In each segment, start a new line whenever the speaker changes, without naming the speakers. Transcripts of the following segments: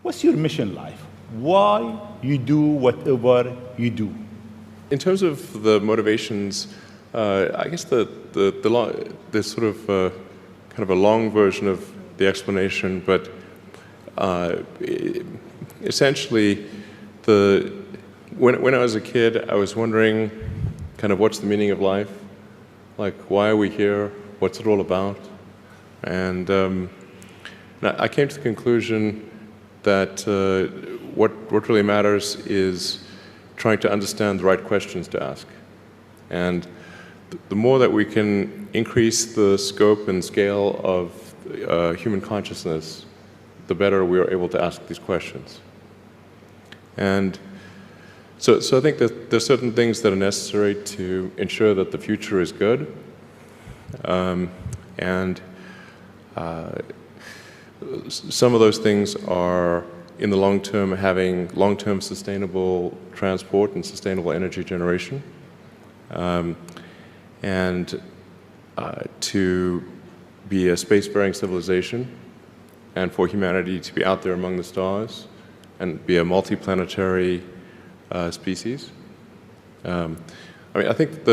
What's your mission in life? Why you do whatever you do?
In terms of the motivations, I guess the sort of kind of a long version of the explanation, but essentially, when I was a kid, I was wondering kind of what's the meaning of life, like why are we here, what's it all about, and I came to the conclusion that what really matters is trying to understand the right questions to ask. And the more that we can increase the scope and scale of human consciousness, the better we are able to ask these questions. And so I think that there's certain things that are necessary to ensure that the future is good. Some of those things are, in the long term, having long-term sustainable transport and sustainable energy generation, and to be a spacefaring civilization, and for humanity to be out there among the stars and be a multiplanetary species. I mean, I think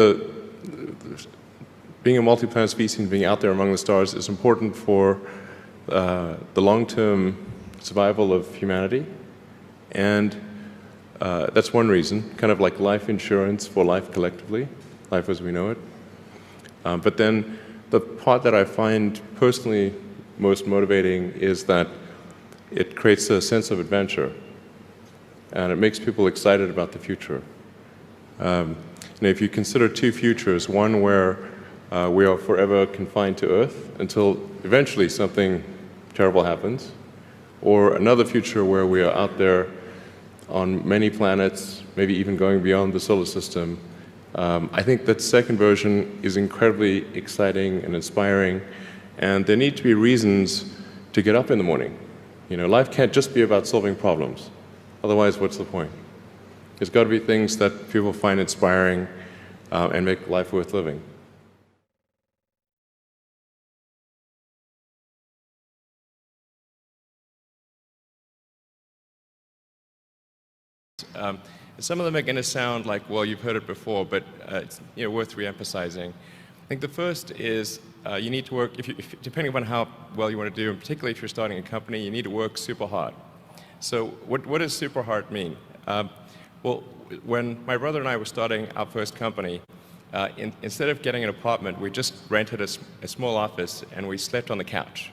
being a multi-planet species and being out there among the stars is important for the long-term survival of humanity, and that's one reason, kind of like life insurance for life collectively, life as we know it. But then the part that I find personally most motivating is that it creates a sense of adventure, and it makes people excited about the future. If you consider two futures, one where we are forever confined to Earth until eventually something terrible happens, or another future where we are out there on many planets, maybe even going beyond the solar system, I think that second version is incredibly exciting and inspiring, and there need to be reasons to get up in the morning. Life can't just be about solving problems. Otherwise, what's the point? There's got to be things that people find inspiring and make life worth living.
Some of them are going to sound like, well, you've heard it before, but it's worth re-emphasizing. I think the first is you need to work, depending upon how well you want to do, and particularly if you're starting a company, you need to work super hard. So what does super hard mean? Well, when my brother and I were starting our first company, instead of getting an apartment, we just rented a small office and we slept on the couch.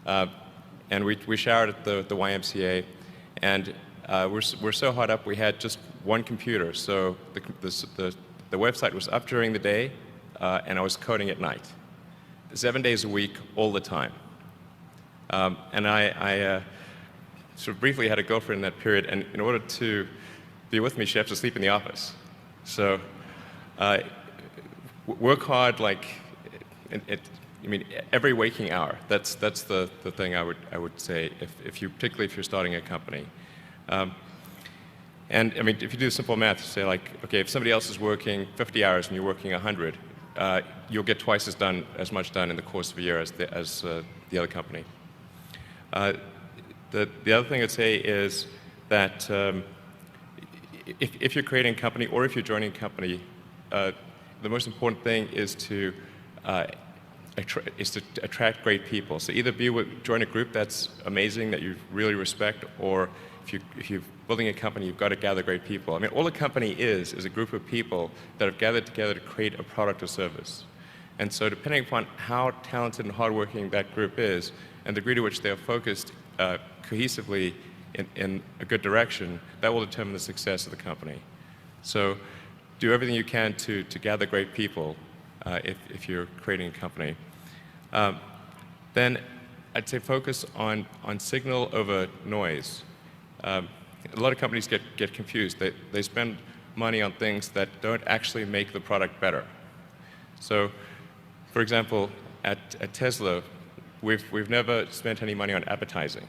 And we showered at the YMCA, and we're so hard up we had just one computer, so the website was up during the day, and I was coding at night, 7 days a week, all the time. And I sort of briefly had a girlfriend in that period, and in order to be with me, she had to sleep in the office. So work hard, like every waking hour. That's the thing I would say particularly if you're starting a company. And if you do simple math, say like, okay, if somebody else is working 50 hours and you're working 100, you'll get twice as much done in the course of a year as the other company. The other thing I'd say is that if you're creating a company or if you're joining a company, the most important thing is to attract great people. So either join a group that's amazing, that you really respect, or if you're building a company, you've got to gather great people. All a company is a group of people that have gathered together to create a product or service. And so depending upon how talented and hardworking that group is, and the degree to which they are focused cohesively in a good direction, that will determine the success of the company. So do everything you can to gather great people if you're creating a company. Then I'd say focus on signal over noise. A lot of companies get confused. They spend money on things that don't actually make the product better. So, for example, at Tesla, we've never spent any money on advertising.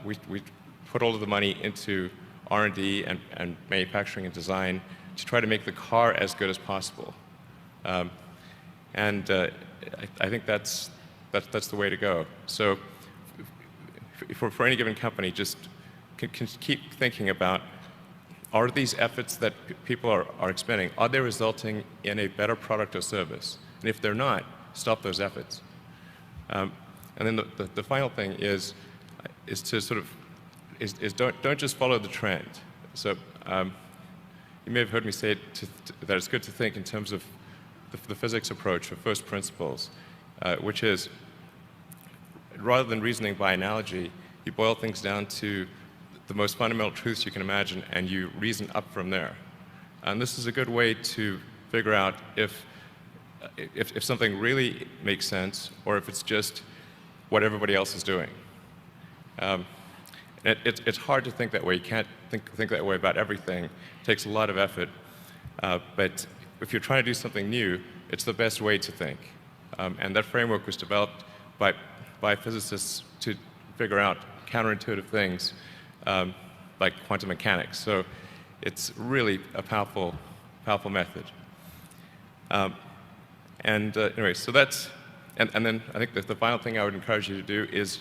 We put all of the money into R&D and manufacturing and design to try to make the car as good as possible. And I think that's the way to go. So for any given company, just can keep thinking about, are these efforts that people are expending, are they resulting in a better product or service? And if they're not, stop those efforts. And then the final thing is to sort of, don't just follow the trend. So you may have heard me say that it's good to think in terms of the physics approach of first principles, which is, rather than reasoning by analogy, you boil things down to the most fundamental truths you can imagine, and you reason up from there. And this is a good way to figure out if something really makes sense, or if it's just what everybody else is doing. It's hard to think that way. You can't think that way about everything. It takes a lot of effort. But if you're trying to do something new, it's the best way to think. And that framework was developed by physicists to figure out counterintuitive things like quantum mechanics. So it's really a powerful method. Anyway, so that's, and then I think the final thing I would encourage you to do is,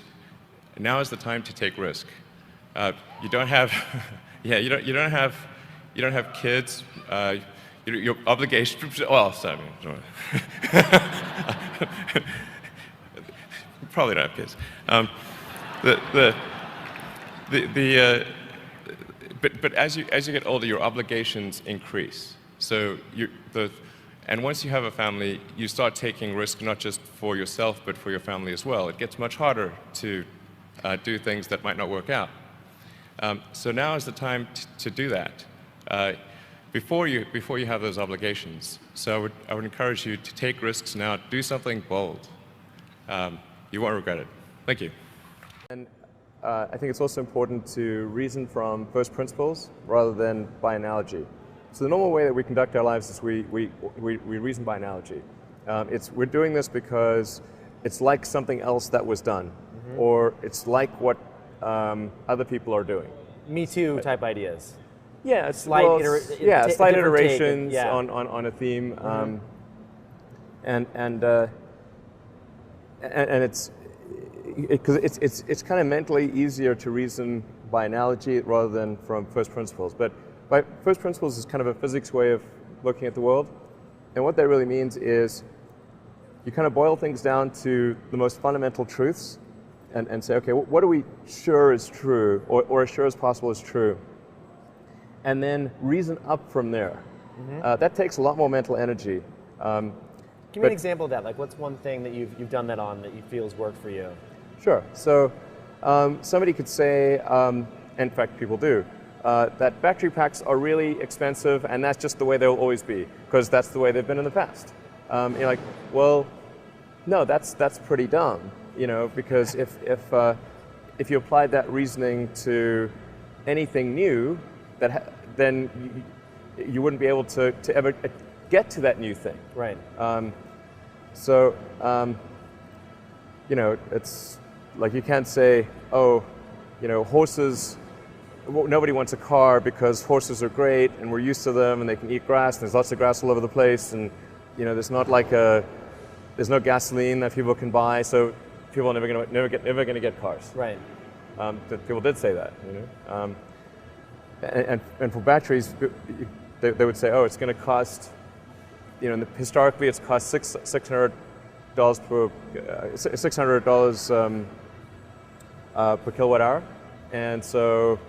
now is the time to take risk. You don't have, you don't have kids. Your obligation. Well, sorry, probably don't have kids. But as you get older, your obligations increase. So and once you have a family, you start taking risk not just for yourself, but for your family as well. It gets much harder to do things that might not work out. So now is the time to do that before you have those obligations. So I would encourage you to take risks now. Do something bold. You won't regret it. Thank you.
And I think it's also important to reason from first principles rather than by analogy. So the normal way that we conduct our lives is we reason by analogy. We're doing this because it's like something else that was done, or it's like what other people are doing.
Me Too type ideas.
Yeah,
Slight
iterations
take,
on a theme, and it's because it's kind of mentally easier to reason by analogy rather than from first principles. But by first principles is kind of a physics way of looking at the world, and what that really means is you kind of boil things down to the most fundamental truths, and say, okay, what are we sure is true, or as sure as possible is true, and then reason up from there. That takes a lot more mental energy.
Give me an example of that. Like, what's one thing that you've done that on that you feel has worked for you?
Sure. So somebody could say, in fact people do, that battery packs are really expensive, and that's just the way they'll always be, because that's the way they've been in the past. You're like, well, no, that's pretty dumb, because if you applied that reasoning to anything new, then you wouldn't be able to ever get to that new thing.
Right.
It's like you can't say, oh, horses. Nobody wants a car because horses are great and we're used to them and they can eat grass and there's lots of grass all over the place, and there's no gasoline that people can buy, so people are never going to get cars.
Right.
People did say that. And for batteries, they would say, oh, it's going to cost. Historically, it's cost $600 per kilowatt hour, and so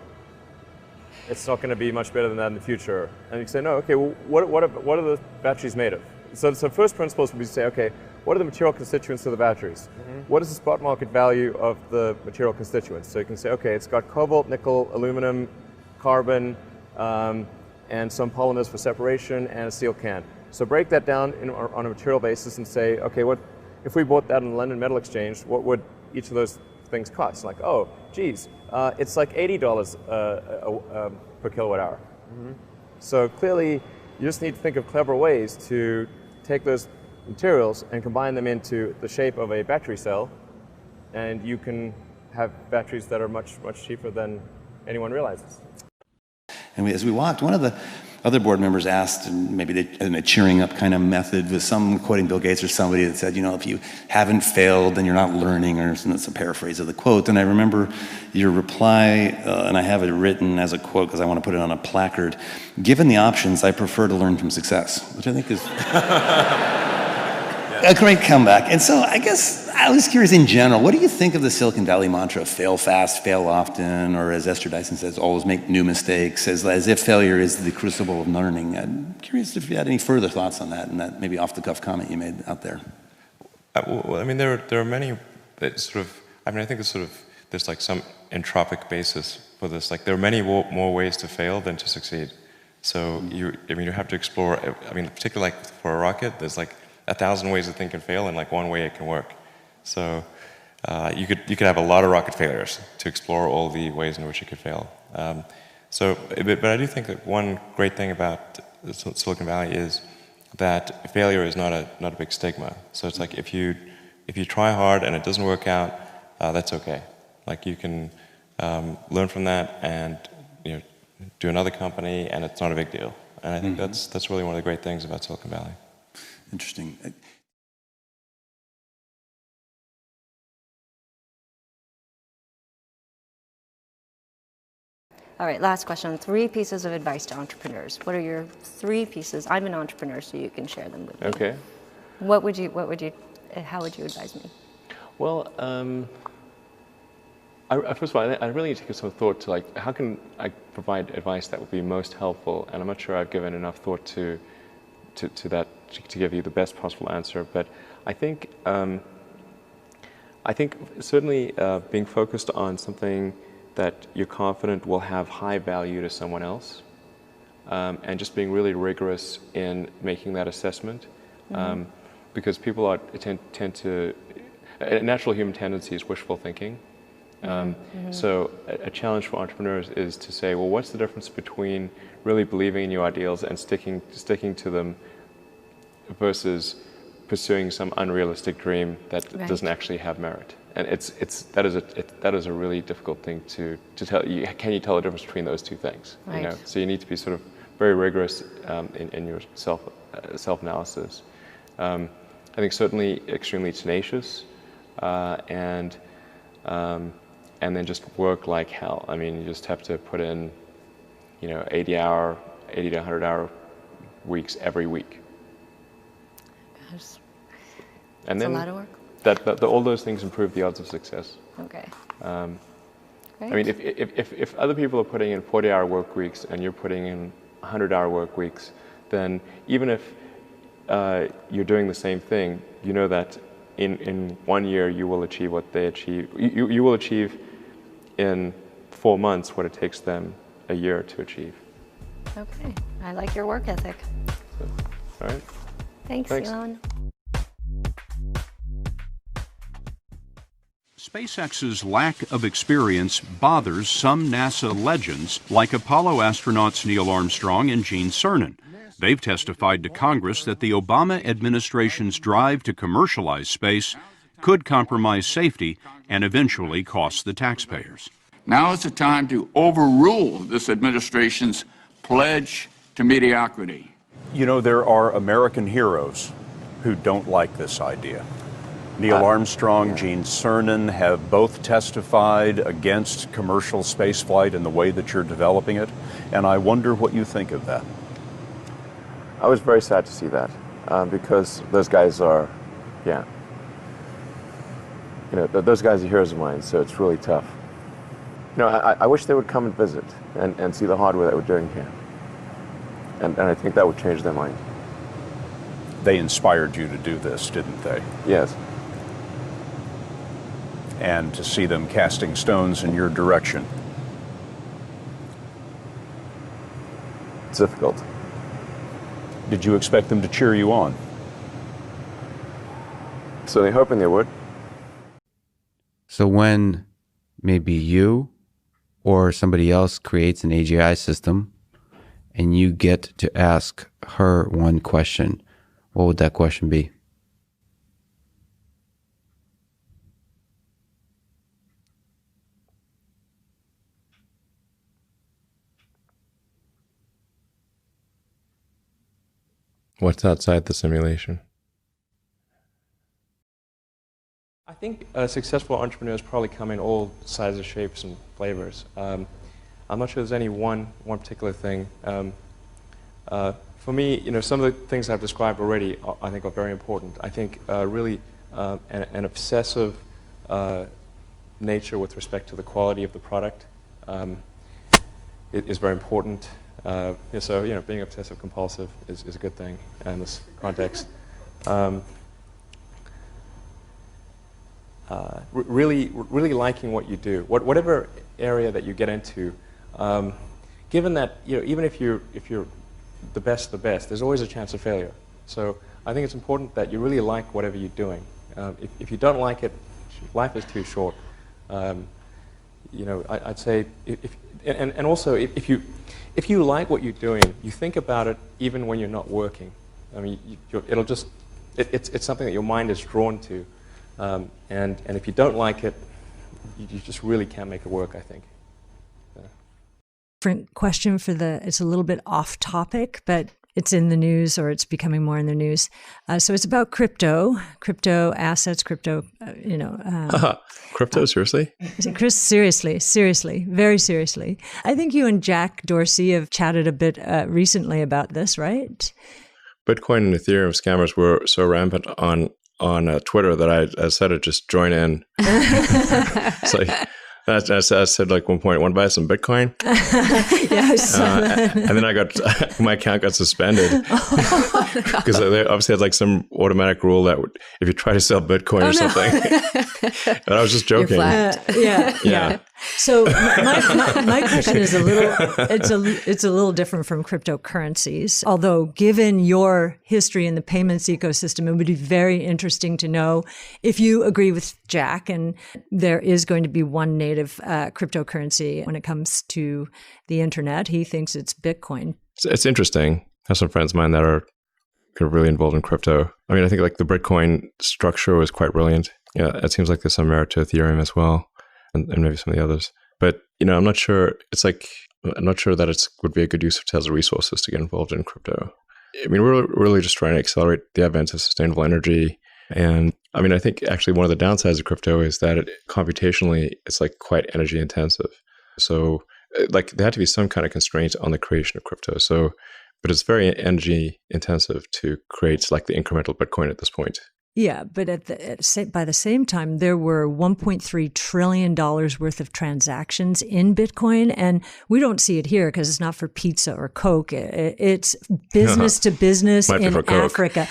it's not going to be much better than that in the future. And you say, no, okay, well, what are the batteries made of? So first principles would be to say, okay, what are the material constituents of the batteries? What is the spot market value of the material constituents? So you can say, okay, it's got cobalt, nickel, aluminum, carbon, and some polymers for separation, and a steel can. So break that down on a material basis and say, okay, what if we bought that in the London Metal Exchange, what would each of those things cost? Like, oh, geez, it's like $80 per kilowatt hour. So clearly, you just need to think of clever ways to take those materials and combine them into the shape of a battery cell, and you can have batteries that are much, much cheaper than anyone realizes.
And as we walked, one of the other board members asked, and maybe in a cheering up kind of method, was some quoting Bill Gates or somebody that said, if you haven't failed, then you're not learning, or that's a paraphrase of the quote. And I remember your reply, and I have it written as a quote because I want to put it on a placard. Given the options, I prefer to learn from success, which I think is a great comeback. And so I guess I was curious in general, what do you think of the Silicon Valley mantra, fail fast, fail often, or as Esther Dyson says, always make new mistakes, as if failure is the crucible of learning? I'm curious if you had any further thoughts on that, and that maybe off-the-cuff comment you made out there.
Well, I mean, there are many that sort of, I mean, I think there's like some entropic basis for this. Like, there are many more ways to fail than to succeed. So you have to explore, I mean, particularly like for a rocket, there's like 1,000 ways to think and fail, and like one way it can work. So you could have a lot of rocket failures to explore all the ways in which it could fail. But I do think that one great thing about Silicon Valley is that failure is not a big stigma. So it's like if you try hard and it doesn't work out, that's okay. Like you can learn from that and do another company, and it's not a big deal. And I think that's really one of the great things about Silicon Valley.
Interesting.
All right, last question. 3 pieces of advice to entrepreneurs. What are your 3 pieces? I'm an entrepreneur, so you can share them with me.
Okay.
How would you advise me?
Well, first of all, I really need to give some thought to like, how can I provide advice that would be most helpful? And I'm not sure I've given enough thought to that to give you the best possible answer. But I think certainly being focused on something that you're confident will have high value to someone else, and just being really rigorous in making that assessment, because people tend to, a natural human tendency is wishful thinking. So a challenge for entrepreneurs is to say, well, what's the difference between really believing in your ideals and sticking to them versus pursuing some unrealistic dream that doesn't actually have merit? And that is a really difficult thing to tell. Can you tell the difference between those two things?
Right.
So you need to be sort of very rigorous in your self-analysis. I think certainly extremely tenacious, and then just work like hell. I mean, you just have to put in, 80 to 100-hour weeks every week.
Gosh,
And
that's
then
a lot of work.
all those things improve the odds of success.
Okay.
I mean, if other people are putting in 40-hour work weeks and you're putting in 100-hour work weeks, then even if you're doing the same thing, you know that in 1 year you will achieve what they achieve. You will achieve in 4 months what it takes them a year to achieve.
Okay. I like your work ethic.
So, all right.
Thanks, Elon.
SpaceX's lack of experience bothers some NASA legends like Apollo astronauts Neil Armstrong and Gene Cernan. They've testified to Congress that the Obama administration's drive to commercialize space could compromise safety and eventually cost the taxpayers.
Now is the time to overrule this administration's pledge to mediocrity.
There are American heroes who don't like this idea. Neil Armstrong, Gene Cernan have both testified against commercial spaceflight and the way that you're developing it, and I wonder what you think of that.
I was very sad to see that, because those guys are, those guys are heroes of mine, so it's really tough. I wish they would come and visit and see the hardware that we're doing here. And I think that would change their mind.
They inspired you to do this, didn't they?
Yes.
And to see them casting stones in your direction.
It's difficult.
Did you expect them to cheer you on?
So they're hoping they would.
So when maybe you or somebody else creates an AGI system and you get to ask her one question, what would that question be?
What's outside the simulation?
I think successful entrepreneurs probably come in all sizes, shapes, and flavors. I'm not sure there's any one particular thing. For me, some of the things I've described already, I think, are very important. I think really an obsessive nature with respect to the quality of the product is very important. So, being obsessive compulsive is a good thing in this context. Really liking what you do, whatever area that you get into. Given that even if you're the best, there's always a chance of failure. So I think it's important that you really like whatever you're doing. If you don't like it, life is too short. I'd say and also if you like what you're doing, you think about it even when you're not working. I mean, it's something that your mind is drawn to. And if you don't like it, you just really can't make it work, I think.
Different question it's a little bit off topic, but it's in the news, or it's becoming more in the news. So it's about crypto assets, crypto,
Crypto, seriously?
Chris, seriously, very seriously. I think you and Jack Dorsey have chatted a bit recently about this, right?
Bitcoin and Ethereum scammers were so rampant on Twitter that I said to just join in. It's like, I said like 1 point, want to buy some Bitcoin?
Yes.
And then my account got suspended because they obviously had like some automatic rule that if you try to sell Bitcoin or something, and I was just joking.
Yeah. So my question is it's a little different from cryptocurrencies. Although, given your history in the payments ecosystem, it would be very interesting to know if you agree with Jack, and there is going to be one native cryptocurrency when it comes to the internet. He thinks it's Bitcoin.
It's interesting. I have some friends of mine that are kind of really involved in crypto. I mean, I think like the Bitcoin structure was quite brilliant. Yeah, it seems like there's some merit to Ethereum as well. And maybe some of the others. But, I'm not sure. I'm not sure that it would be a good use of Tesla resources to get involved in crypto. I mean, we're really just trying to accelerate the advent of sustainable energy. And I mean, I think actually one of the downsides of crypto is that computationally, it's like quite energy intensive. So like there had to be some kind of constraint on the creation of crypto. So, but it's very energy intensive to create like the incremental Bitcoin at this point.
Yeah, but by the same time, there were $1.3 trillion worth of transactions in Bitcoin, and we don't see it here because it's not for pizza or Coke. It's business to business in Africa.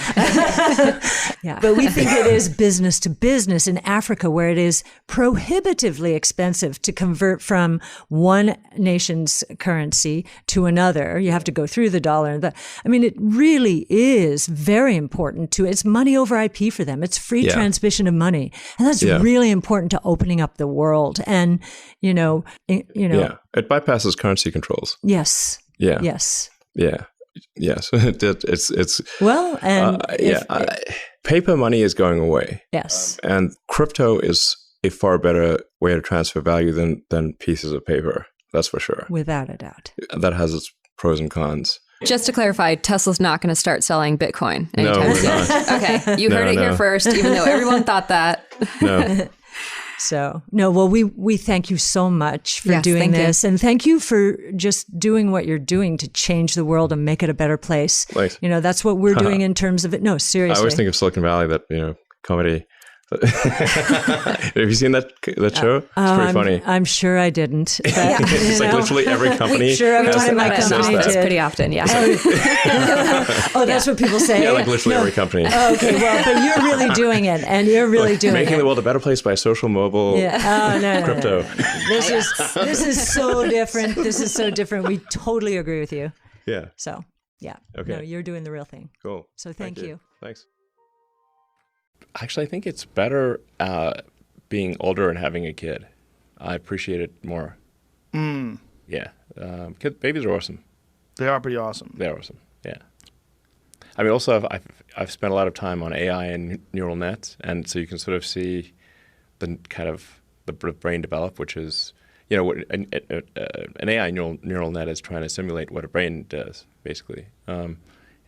Yeah, but we think it is business to business in Africa, where it is prohibitively expensive to convert from one nation's currency to another. You have to go through the dollar. I mean, it really is very important it's money over IP for them. It's free transmission of money. And that's really important to opening up the world. And,
Yeah. It bypasses currency controls.
Yes.
Yeah.
Yes.
Yeah. Yes. It's
well, and
paper money is going away.
Yes.
And crypto is a far better way to transfer value than pieces of paper. That's for sure.
Without a doubt.
That has its pros and cons.
Just to clarify, Tesla's not going to start selling Bitcoin anytime soon. Okay, you heard it here first, even though everyone thought that.
No.
So, well, we thank you so much for doing this. And thank you for just doing what you're doing to change the world and make it a better place.
Thanks.
That's what we're doing in terms of it. No, seriously.
I always think of Silicon Valley, that, comedy. Have you seen that show? It's pretty funny.
I'm sure I didn't. But,
it's like literally every company.
Sure, every time my company did.
Pretty often, yeah.
Oh, that's what people say.
Yeah, like literally every company.
Okay, well, but you're really doing it, and you're really doing
making
it.
the world a better place by social mobile crypto.
This is so different. This is so different. We totally agree with you.
Yeah.
So, yeah.
Okay.
No, you're doing the real thing.
Cool.
So thank you.
Thanks. Actually, I think it's better being older and having a kid. I appreciate it more. Yeah. Babies are awesome.
They are pretty awesome.
They're awesome. Yeah. I mean, also, I've spent a lot of time on AI and neural nets, and so you can sort of see the kind of the brain develop, which is, what an AI neural net is trying to simulate what a brain does, basically.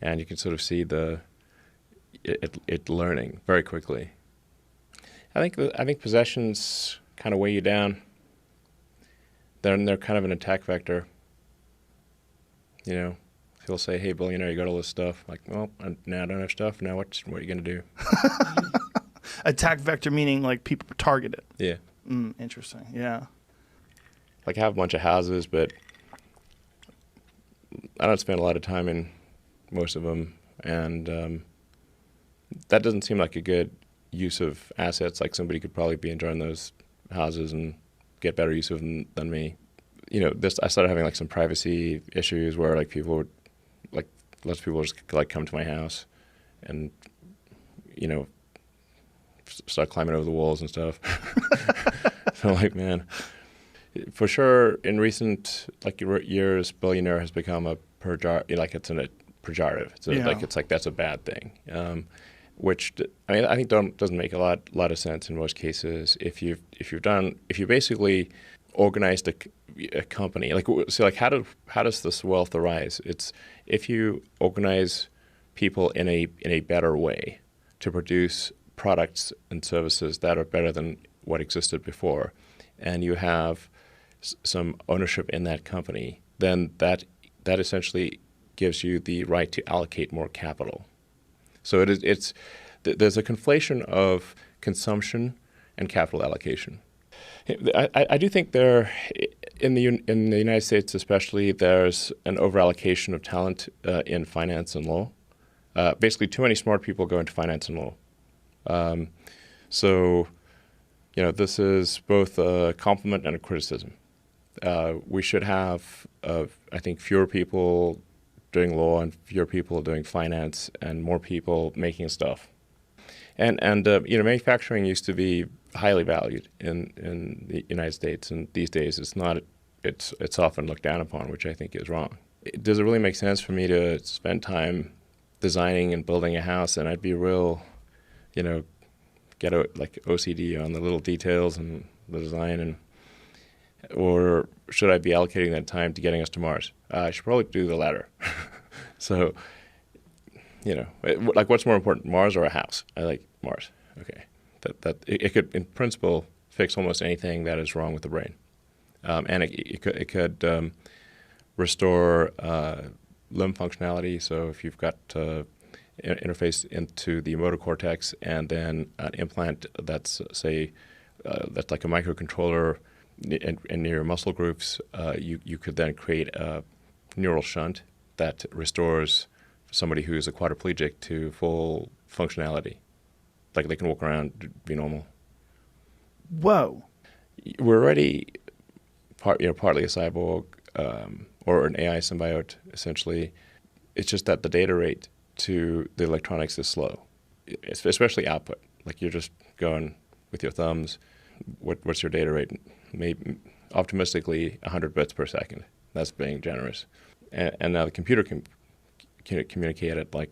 and you can sort of see it learning very quickly. I think possessions kind of weigh you down. They're kind of an attack vector. You know, he'll say, "Hey, billionaire, you got all this stuff." Like, well, now I don't have stuff. Now what are you gonna do?
Attack vector meaning like people target it.
Yeah.
Interesting. Yeah.
Like I have a bunch of houses, but I don't spend a lot of time in most of them, and that doesn't seem like a good use of assets. Like somebody could probably be enjoying those houses and get better use of them than me. You know, I started having like some privacy issues where like people would, like lots of people just like come to my house and, you know, start climbing over the walls and stuff. So like, man, for sure in recent like years, billionaire has become a pejorative, like it's a pejorative. So like it's like that's a bad thing. Which I mean, I think doesn't make a lot of sense in most cases. If you basically organized a company, like so, like how does this wealth arise? It's if you organize people in a better way to produce products and services that are better than what existed before, and you have some ownership in that company, then that essentially gives you the right to allocate more capital. So there's a conflation of consumption and capital allocation. I do think in the United States especially, there's an overallocation of talent in finance and law. Basically, too many smart people go into finance and law. So, you know, this is both a compliment and a criticism. We should have, I think, fewer people doing law and fewer people doing finance and more people making stuff. And you know, manufacturing used to be highly valued in the United States, and these days it's not. It's often looked down upon, which I think is wrong. Does it really make sense for me to spend time designing and building a house, and I'd be real, you know, get like OCD on the little details and the design, or should I be allocating that time to getting us to Mars? I should probably do the latter. So, you know, like what's more important, Mars or a house? I like Mars. Okay, that it could, in principle, fix almost anything that is wrong with the brain, and it could restore limb functionality. So if you've got interface into the motor cortex and then an implant that's that's like a microcontroller in your muscle groups, you could then create a neural shunt that restores somebody who's a quadriplegic to full functionality. Like they can walk around, be normal.
Whoa.
We're already partly a cyborg or an AI symbiote, essentially. It's just that the data rate to the electronics is slow, especially output. Like you're just going with your thumbs. What's your data rate? Maybe optimistically 100 bits per second. That's being generous. And now the computer can communicate at like,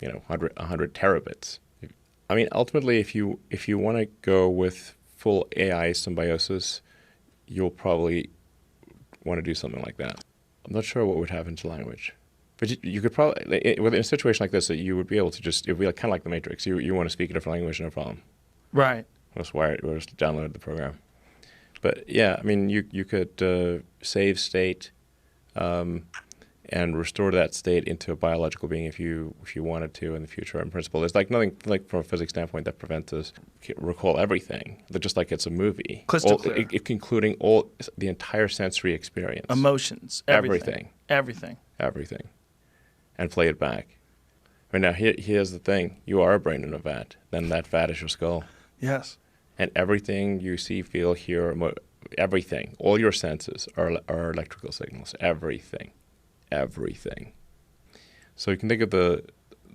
you know, 100 terabits. I mean, ultimately, if you want to go with full AI symbiosis, you'll probably want to do something like that. I'm not sure what would happen to language, but you could probably, in a situation like this, you would be able to it would be like, kind of like the Matrix. You want to speak a different language, no problem.
Right.
Just wire it, or just download the program. But yeah, I mean, you could save state and restore that state into a biological being if you wanted to in the future. In principle, there's like nothing like from a physics standpoint that prevents us recall everything. Just like it's a movie,
crystal clear,
including all the entire sensory experience,
emotions, everything,
and play it back. Right now, here's the thing: you are a brain in a vat. Then that vat is your skull.
Yes.
And everything you see, feel, hear, everything, all your senses are electrical signals. Everything. So you can think of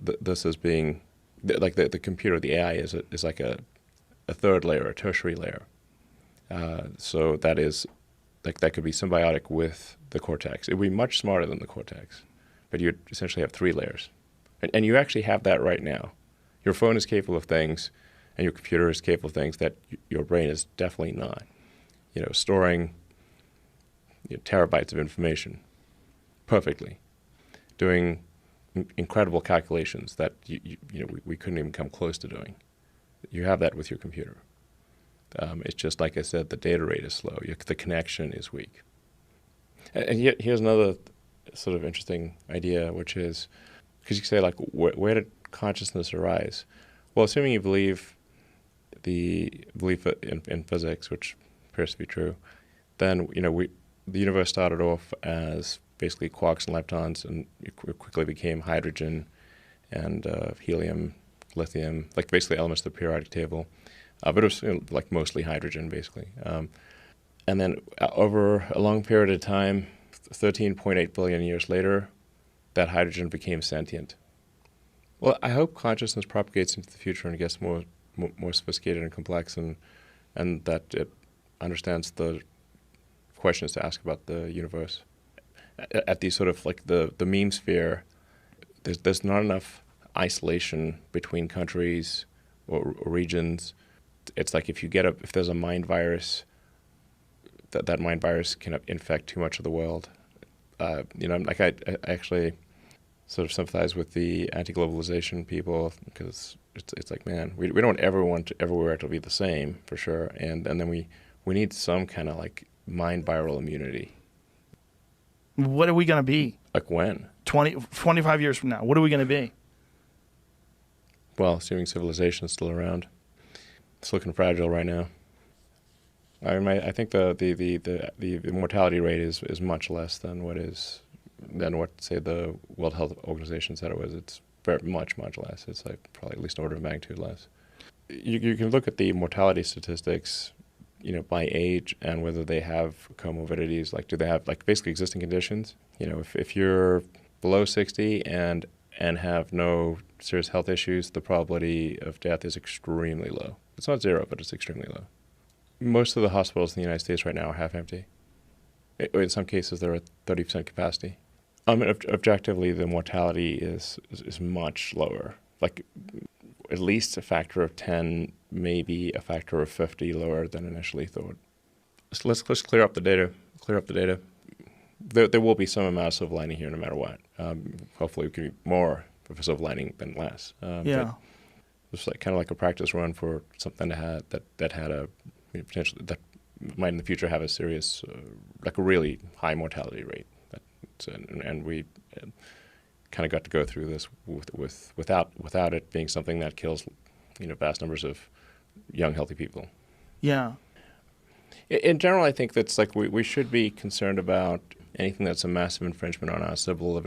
this as being like the computer, the AI is like a third layer, a tertiary layer. So that is like that could be symbiotic with the cortex. It would be much smarter than the cortex, but you'd essentially have 3 layers, and you actually have that right now. Your phone is capable of things, and your computer is capable of things that your brain is definitely not. You know, storing terabytes of information perfectly, doing
incredible calculations that we couldn't even come close to doing. You have that with your computer. It's just like I said, the data rate is slow. The connection is weak. And here's another sort of interesting idea, which is, because you can say, like, where did consciousness arise? Well, assuming you believe the belief in physics, which appears to be true, then the universe started off as basically quarks and leptons, and it quickly became hydrogen and helium, lithium, like basically elements of the periodic table. But it was like mostly hydrogen, basically. And then over a long period of time, 13.8 billion years later, that hydrogen became sentient. Well, I hope consciousness propagates into the future and gets more sophisticated and complex, and that it understands the questions to ask about the universe. At the sort of like the meme sphere, there's not enough isolation between countries or regions. It's like if there's a mind virus, that mind virus can infect too much of the world. Like I actually sort of sympathize with the anti-globalization people, because it's like, man, we don't ever want everywhere to be the same, for sure, and then we need some kind of like mind viral immunity.
What are we going to be?
Like when?
25 years from now, what are we going to be?
Well, assuming civilization is still around. It's looking fragile right now. I think the mortality rate is much less than what say the World Health Organization said it was. It's very much less. It's like probably at least an order of magnitude less. You can look at the mortality statistics, by age and whether they have comorbidities. Like, do they have like basically existing conditions? If you're below 60 and have no serious health issues, the probability of death is extremely low. It's not zero, but it's extremely low. Most of the hospitals in the United States right now are half empty. In some cases, they're at 30% capacity. Objectively, the mortality is much lower, like at least a factor of 10, maybe a factor of 50 lower than initially thought. So let's clear up the data. There will be some amount of silver lining here no matter what. Hopefully, it can be more of a silver lining than less. It's like kind of like a practice run for something that had a potential that might in the future have a serious, like a really high mortality rate. And we kind of got to go through this without it being something that kills, vast numbers of young, healthy people.
Yeah.
In general, I think that's like we should be concerned about anything that's a massive infringement on our civil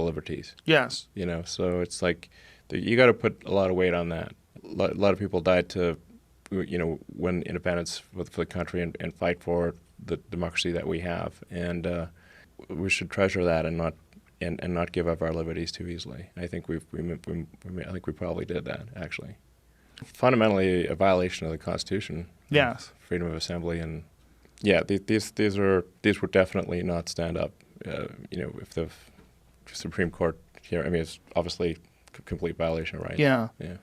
liberties.
Yes.
So it's like you got to put a lot of weight on that. A lot of people died to, win independence for the country and fight for the democracy that we have, and we should treasure that and not give up our liberties too easily. I think I think we probably did that, actually. Fundamentally, a violation of the Constitution.
Yes.
Freedom of assembly, and these would definitely not stand up. If the Supreme Court here, it's obviously a complete violation of rights.
Yeah.
Yeah.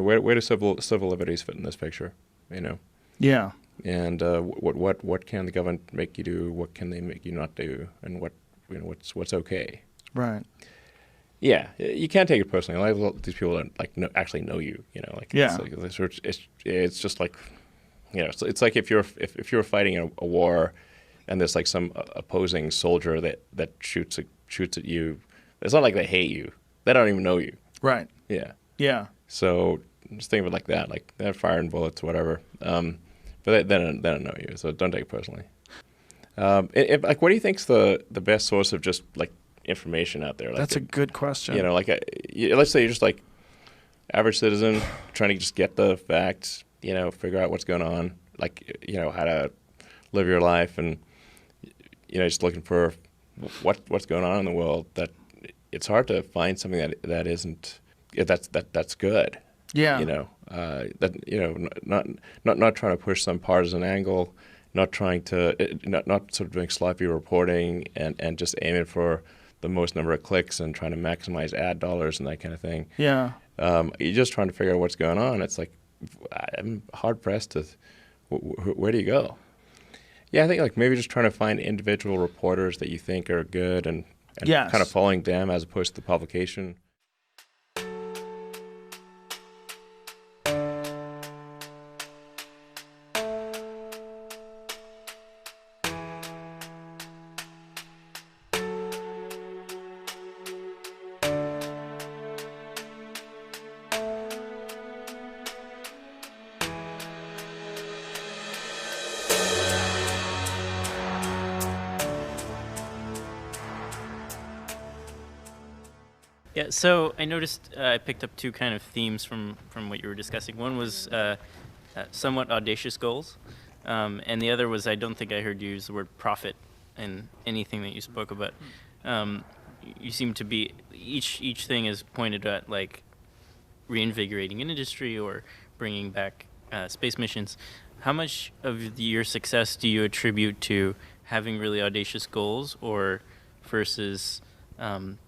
Where do civil liberties fit in this picture?
Yeah.
And what can the government make you do? What can they make you not do? And what's okay?
Right.
Yeah, you can't take it personally. A lot of these people don't actually know you. It's just like, it's like if you're fighting a war, and there's like some opposing soldier that shoots at you. It's not like they hate you. They don't even know you.
Right.
Yeah.
Yeah.
So just think of it like that. Like they're firing bullets, whatever. But they don't know you, so don't take it personally. What do you think's the best source of just like information out there?
That's a good question.
Let's say you're just like average citizen trying to just get the facts, figure out what's going on, how to live your life, and just looking for what's going on in the world. That it's hard to find something that's good.
Yeah.
Not trying to push some partisan angle, not sort of doing sloppy reporting and just aiming for the most number of clicks and trying to maximize ad dollars and that kind of thing.
Yeah.
You're just trying to figure out what's going on. It's like I'm hard pressed to. Where do you go? Yeah, I think maybe just trying to find individual reporters that you think are good and and
Yes.
kind of following them as opposed to the publication.
Yeah, so I noticed I picked up two kind of themes from what you were discussing. One was somewhat audacious goals, and the other was I don't think I heard you use the word profit in anything that you spoke about. You seem to be each thing is pointed at like reinvigorating an industry or bringing back space missions. How much of your success do you attribute to having really audacious goals, or versus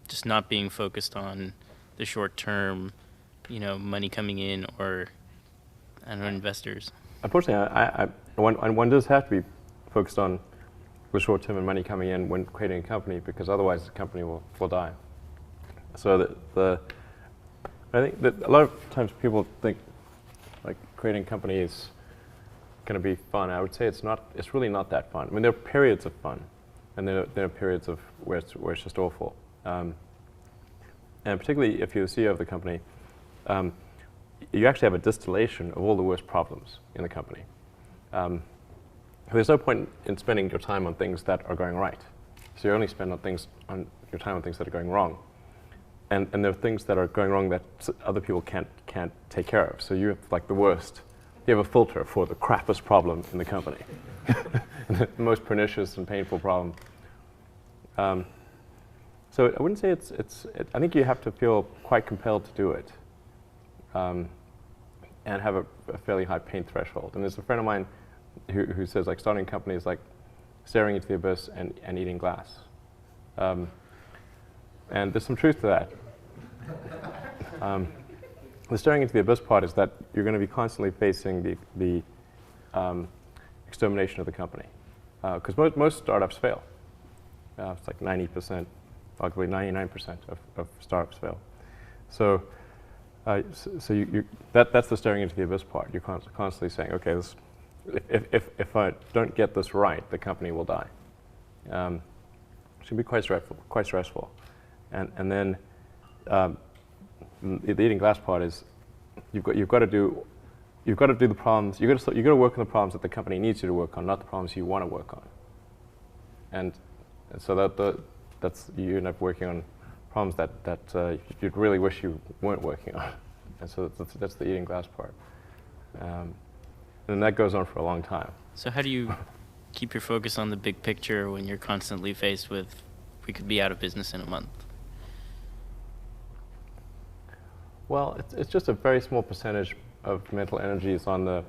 just not being focused on the short term, money coming in, or I don't know, investors?
Unfortunately, one does have to be focused on the short term and money coming in when creating a company, because otherwise the company will die. So I think that a lot of times people think like creating a company is going to be fun. I would say it's not. It's really not that fun. I mean, there are periods of fun, and there are periods of where it's just awful. And particularly if you're the CEO of the company, you actually have a distillation of all the worst problems in the company. There's no point in spending your time on things that are going right. So you only spend your time on things that are going wrong. And there are things that are going wrong that other people can't take care of. So you have like the worst. You have a filter for the crappiest problem in the company, the most pernicious and painful problem. So I wouldn't say I think you have to feel quite compelled to do it, and have a fairly high pain threshold. And there's a friend of mine who says like starting a company is like staring into the abyss and eating glass. And there's some truth to that. The staring into the abyss part is that you're going to be constantly facing the extermination of the company, because most startups fail. It's like 90%, arguably 99% of startups fail. So, that's the staring into the abyss part. You're constantly saying, okay, if I don't get this right, the company will die. It can be quite stressful. And then the eating glass part is you've got to do the problems. You've got to work on the problems that the company needs you to work on, not the problems you want to work on. And so that's you end up working on problems that you'd really wish you weren't working on. And so that's the eating glass part. And that goes on for a long time.
So how do you keep your focus on the big picture when you're constantly faced with, we could be out of business in a month?
Well, it's just a very small percentage of mental energy is on the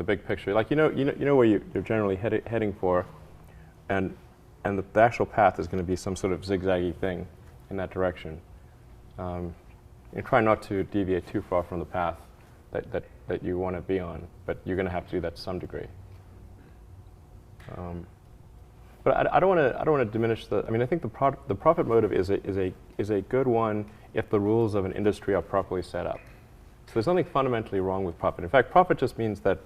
big picture. Like you know where you're generally heading for, and the actual path is going to be some sort of zigzaggy thing in that direction. You try not to deviate too far from the path that you want to be on, but you're going to have to do that to some degree. But I don't want to diminish the. I mean, I think the profit motive is a good one if the rules of an industry are properly set up. So there's nothing fundamentally wrong with profit. In fact, profit just means that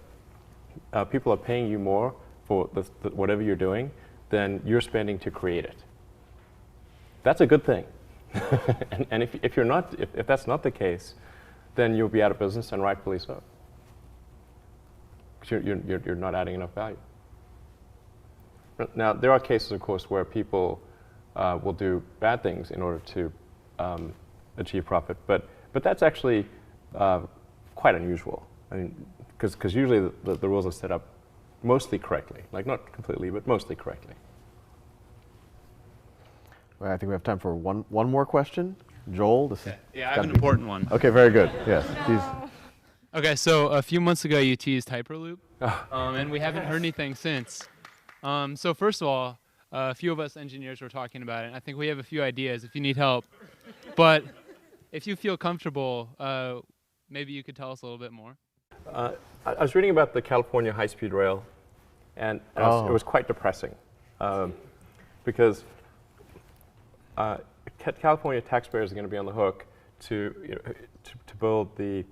people are paying you more for whatever you're doing than you're spending to create it. That's a good thing. and if that's not the case, then you'll be out of business, and rightfully so. Because you're not adding enough value. Now, there are cases, of course, where people will do bad things in order to achieve profit, but that's actually quite unusual. I mean, because usually the rules are set up mostly correctly, like not completely, but mostly correctly.
Well, I think we have time for one more question. Joel,
yeah, I have an important one.
Okay, very good. Yes.
Okay, so a few months ago you teased Hyperloop, and we haven't heard anything since. So first of all, a few of us engineers were talking about it, and I think we have a few ideas if you need help. But if you feel comfortable, maybe you could tell us a little bit more.
I was reading about the California high-speed rail, and it was quite depressing, because California taxpayers are going to be on the hook to build the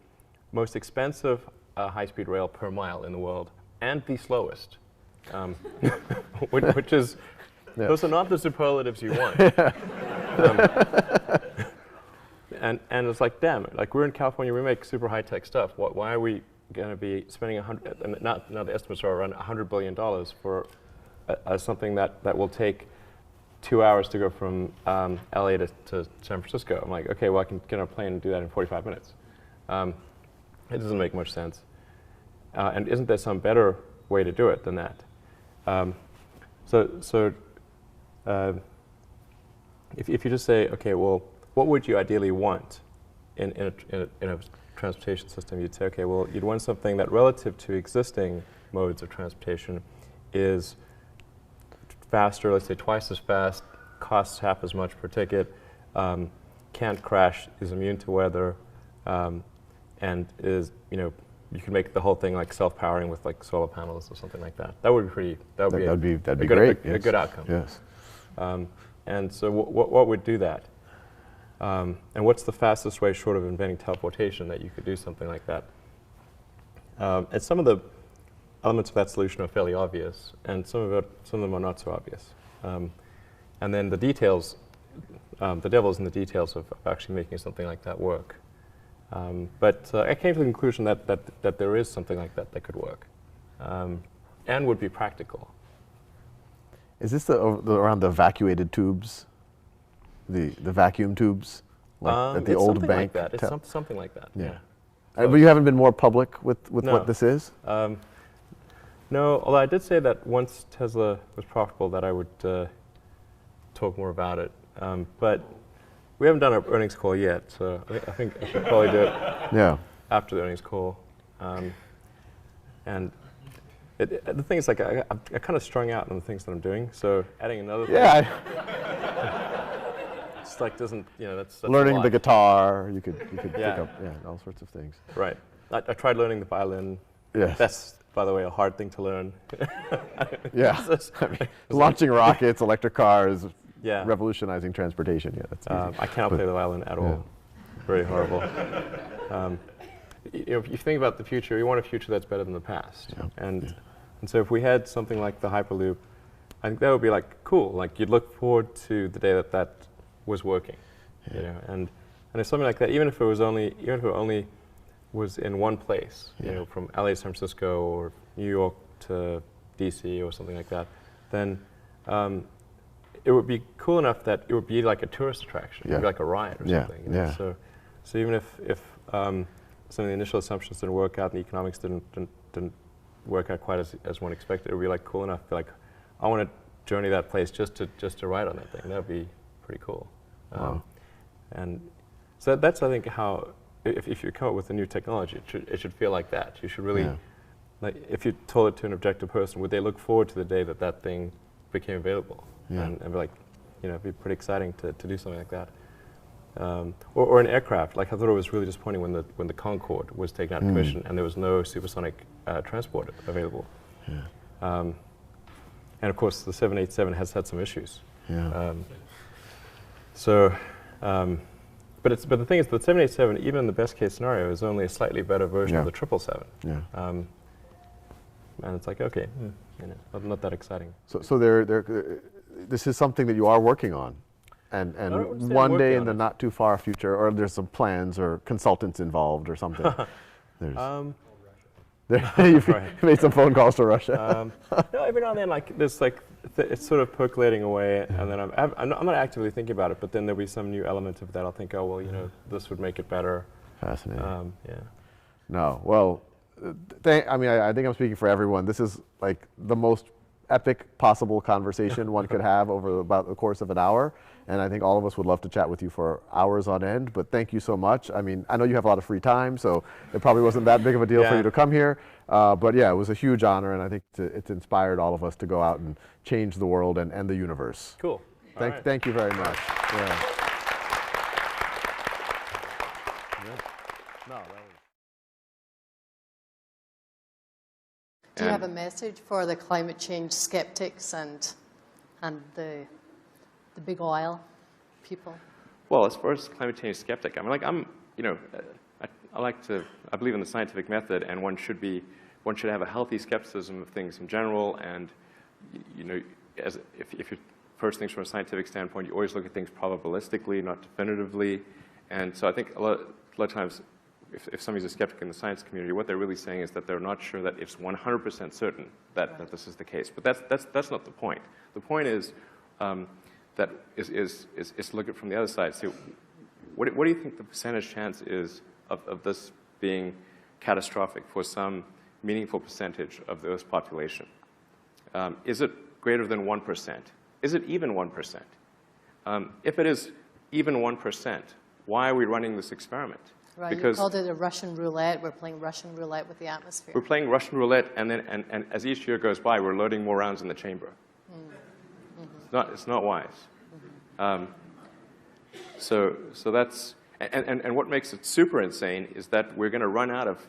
most expensive high-speed rail per mile in the world and the slowest, which is those are not the superlatives you want. And it's like, damn, like we're in California, we make super high-tech stuff. Why are we going to be spending now the estimates are around $100 billion for something that will take 2 hours to go from LA to San Francisco? I'm like, okay, well, I can get on a plane and do that in 45 minutes. It doesn't make much sense. And isn't there some better way to do it than that? If you just say, okay, well, what would you ideally want in a transportation system? You'd say, okay, well, you'd want something that relative to existing modes of transportation is faster, let's say twice as fast, costs half as much per ticket, can't crash, is immune to weather, and is, you can make the whole thing like self-powering with like solar panels or something like that. That would be pretty, that'd be
great.
A good outcome.
Yes.
And so what would do that? And what's the fastest way, short of inventing teleportation, that you could do something like that? And some of the elements of that solution are fairly obvious, and some of them are not so obvious. And then the details, the devil's in the details of actually making something like that work. But I came to the conclusion that there is something like that could work, and would be practical.
Is this around the evacuated tubes, the vacuum tubes, like at the old bank?
Like that. It's something like that. Yeah.
But you haven't been more public with what this is?
No, although I did say that once Tesla was profitable that I would talk more about it. But we haven't done our earnings call yet, so I think I should probably do it after the earnings call. And the thing is, like, I kind of strung out on the things that I'm doing, so adding another thing. It's like doesn't, that's
learning the guitar, you could pick up all sorts of things.
Right. I tried learning the violin.
Yes.
That's, by the way, a hard thing to learn.
Launching rockets, electric cars, revolutionizing transportation. Yeah, that's easy.
I cannot play the violin at all. Very horrible. If you think about the future, you want a future that's better than the past. And so if we had something like the Hyperloop, I think that would be like cool. Like you'd look forward to the day that was working, and if something like that, even if it only was in one place, from LA to San Francisco or New York to DC or something like that, then it would be cool enough that it would be like a tourist attraction. It would be like a ride or something. So even if some of the initial assumptions didn't work out and the economics didn't work out quite as one expected, it would be like cool enough to like, I want to journey that place just to ride on that thing. That would be pretty cool. And so that's, I think, how, if you come up with a new technology, it should feel like that. You should really, like, if you told it to an objective person, would they look forward to the day that thing became available? And be like, it'd be pretty exciting to do something like that. Or an aircraft. Like, I thought it was really disappointing when the Concorde was taken out of commission and there was no supersonic transport available. And of course, the 787 has had some issues. But the thing is, the 787, even in the best case scenario, is only a slightly better version of the 777. And it's like, okay, not that exciting.
So this is something that you are working on, and one day in the not too far future, or there's some plans or consultants involved or something. You've made some phone calls to Russia.
No, every now and then, like there's like it's sort of percolating away, and then I'm not actively thinking about it, but then there'll be some new element of that. I'll think, oh well, this would make it better.
Fascinating. No, well, I think I'm speaking for everyone. This is like the most epic possible conversation one could have over about the course of an hour. And I think all of us would love to chat with you for hours on end, but thank you so much. I mean, I know you have a lot of free time, so it probably wasn't that big of a deal for you to come here. But yeah, it was a huge honor, and I think it's inspired all of us to go out and change the world and the universe.
Cool.
Thank you very much.
Do you have a message for the climate change skeptics and the big oil people?
Well, as far as climate change skeptic, I mean, like you know, I believe in the scientific method, and one should have a healthy skepticism of things in general, and you know, if you approach things from a scientific standpoint, you always look at things probabilistically, not definitively, and so I think a lot of times, if somebody's a skeptic in the science community, what they're really saying is that they're not sure that it's 100% certain that this is the case. But that's not the point. The point is that is to look at it from the other side. So what do you think the percentage chance is of this being catastrophic for some meaningful percentage of the Earth's population? Is it greater than 1%? Is it even 1%? If it is even 1%, why are we running this experiment?
Right,
Because
you called it a Russian roulette. We're playing Russian roulette with the atmosphere.
we're playing Russian roulette, and then and as each year goes by, we're loading more rounds in the chamber. It's not wise. So that's and what makes it super insane is that we're going to run out of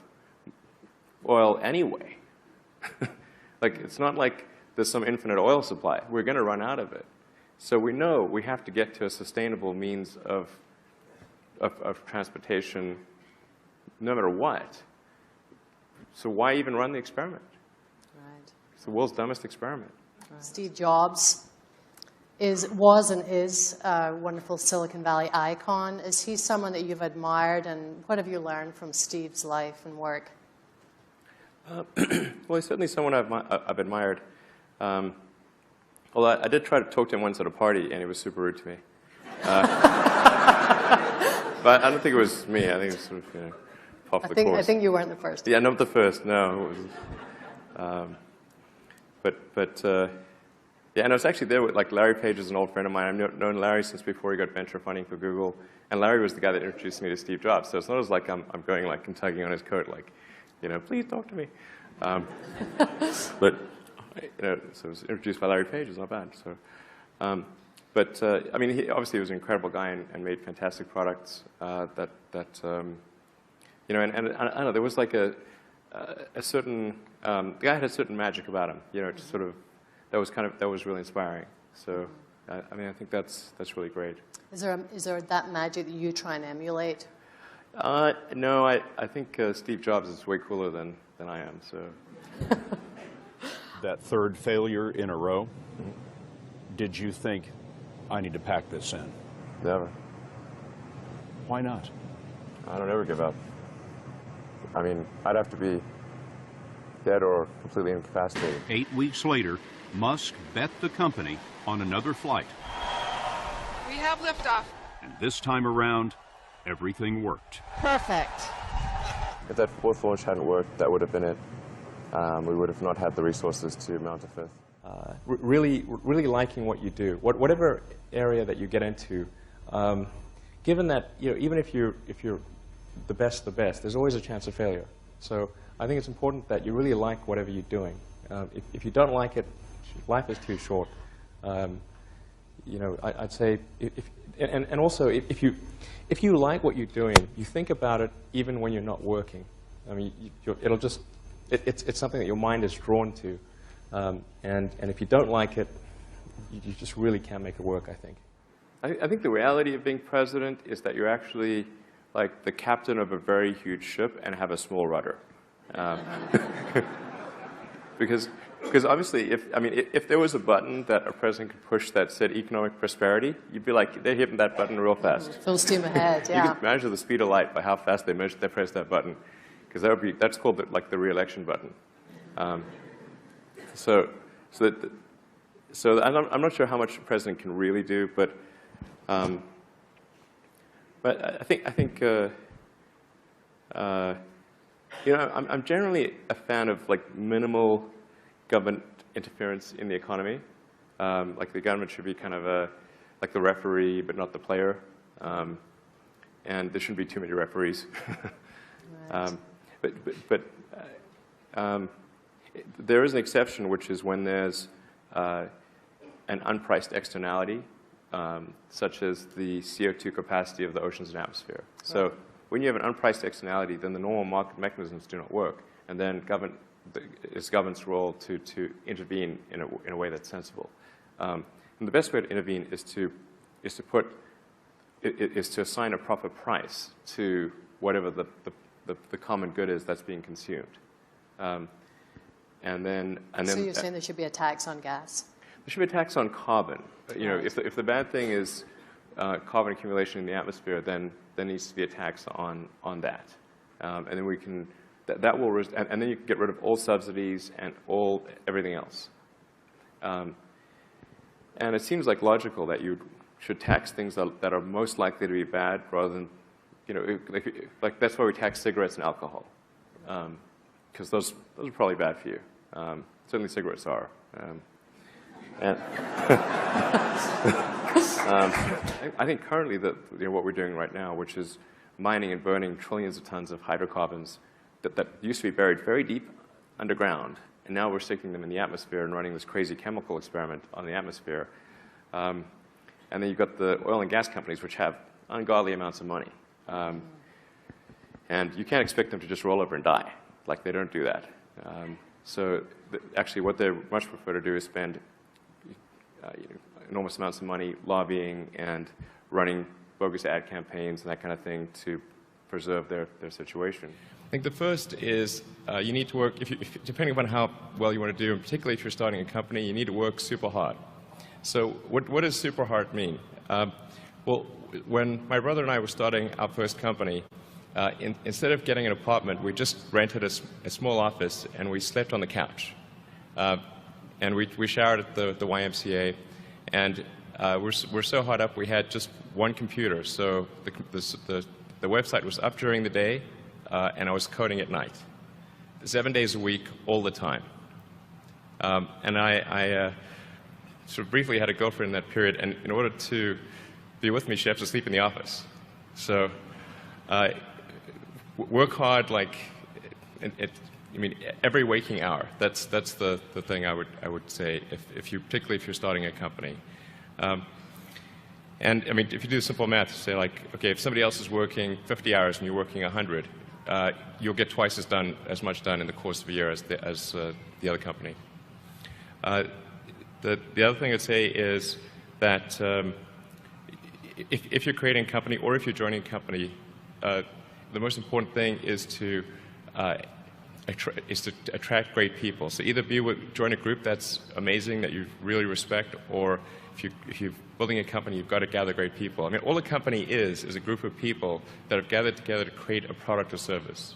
oil anyway. Like, it's not like there's some infinite oil supply. We're going to run out of it. So we know we have to get to a sustainable means of transportation no matter what. So why even run the experiment?
Right.
It's the world's dumbest experiment.
Right. Steve Jobs was and is a wonderful Silicon Valley icon. Is he someone that you've admired, and what have you learned from Steve's life and work?
Well, he's certainly someone I've admired. Although I did try to talk to him once at a party, and he was super rude to me. But I don't think it was me. I think it was sort of, you know, off the course.
I think you weren't the first.
Yeah, not the first. No. It was, yeah, and I was actually there with, like, Larry Page is an old friend of mine. I've known Larry since before he got venture funding for Google, and Larry was the guy that introduced me to Steve Jobs. So it's not as like I'm going like and tugging on his coat, like, you know, please talk to me. But you know, so I was introduced by Larry Page. It's not bad. So, I mean, he obviously was an incredible guy and made fantastic products. You know, and I don't know, there was like a certain the guy had a certain magic about him. You know, just sort of that was really inspiring. So, I mean, I think that's really great.
Is there that magic that you try and emulate?
No, I think Steve Jobs is way cooler than I am. So.
That third failure in a row, did you think, I need to pack this in?
Never.
Why not?
I don't ever give up. I mean, I'd have to be dead or completely incapacitated.
8 weeks later, Musk bet the company on another flight.
We have liftoff.
And this time around, everything worked.
Perfect.
If that fourth launch hadn't worked, that would have been it. We would have not had the resources to mount a fifth. Really liking what you do, whatever area that you get into, given that, you know, even if you're the best, there's always a chance of failure. So I think it's important that you really like whatever you're doing. If you don't like it, life is too short. You know, I'd say, and also if you like what you're doing, you think about it even when you're not working. I mean, it'll just. It's something that your mind is drawn to, and if you don't like it, you just really can't make it work, I think. I think the reality of being president is that you're actually like the captain of a very huge ship and have a small rudder. Because obviously, if there was a button that a president could push that said economic prosperity, you'd be like, they're hitting that button real fast.
Full steam ahead, yeah.
You could measure the speed of light by how fast they press that button. Because that's called like the re-election button. So I'm not sure how much a president can really do, but I think you know, I'm generally a fan of like minimal government interference in the economy. Like the government should be kind of like the referee, but not the player, and there shouldn't be too many referees. Right. But there is an exception, which is when there's an unpriced externality, such as the CO2 capacity of the oceans and atmosphere. So when you have an unpriced externality, then the normal market mechanisms do not work, and then it's government's role to intervene in a way that's sensible. And the best way to intervene is to put
is to assign a proper price to whatever the common good is that's being consumed. And then
so you're saying there should be a tax on gas?
There should be a tax on carbon. You know, if the bad thing is carbon accumulation in the atmosphere, then there needs to be a tax on that. And then we can, that will, and then you can get rid of all subsidies and everything else. And it seems like logical that you should tax things that are most likely to be bad rather than, you know, like that's why we tax cigarettes and alcohol. Because those are probably bad for you. Certainly cigarettes are. And I think currently what we're doing right now, which is mining and burning trillions of tons of hydrocarbons that used to be buried very deep underground, and now we're sticking them in the atmosphere and running this crazy chemical experiment on the atmosphere. And then you've got the oil and gas companies, which have ungodly amounts of money. And you can't expect them to just roll over and die. Like, they don't do that. So actually what they much prefer to do is spend enormous amounts of money lobbying and running bogus ad campaigns and that kind of thing to preserve their situation.
I think the first is you need to work, depending upon how well you want to do, and particularly if you're starting a company, you need to work super hard. So what does super hard mean? Well, when my brother and I were starting our first company, instead of getting an apartment, we just rented a small office and we slept on the couch. And we showered at the YMCA, and we're so hard up we had just one computer. So the website was up during the day, and I was coding at night, 7 days a week, all the time. And I sort of briefly had a girlfriend in that period, and in order to be with me, she had to sleep in the office. So work hard, like, I mean, every waking hour. That's the thing I would say, particularly if you're starting a company. And I mean, if you do simple math, say like, okay, if somebody else is working 50 hours and you're working 100, you'll get twice as much done in the course of a year as the other company. The other thing I'd say is that if you're creating a company or if you're joining a company, the most important thing is to attract great people. So either join a group that's amazing, that you really respect, or if you're building a company, you've got to gather great people. I mean, all a company is a group of people that have gathered together to create a product or service.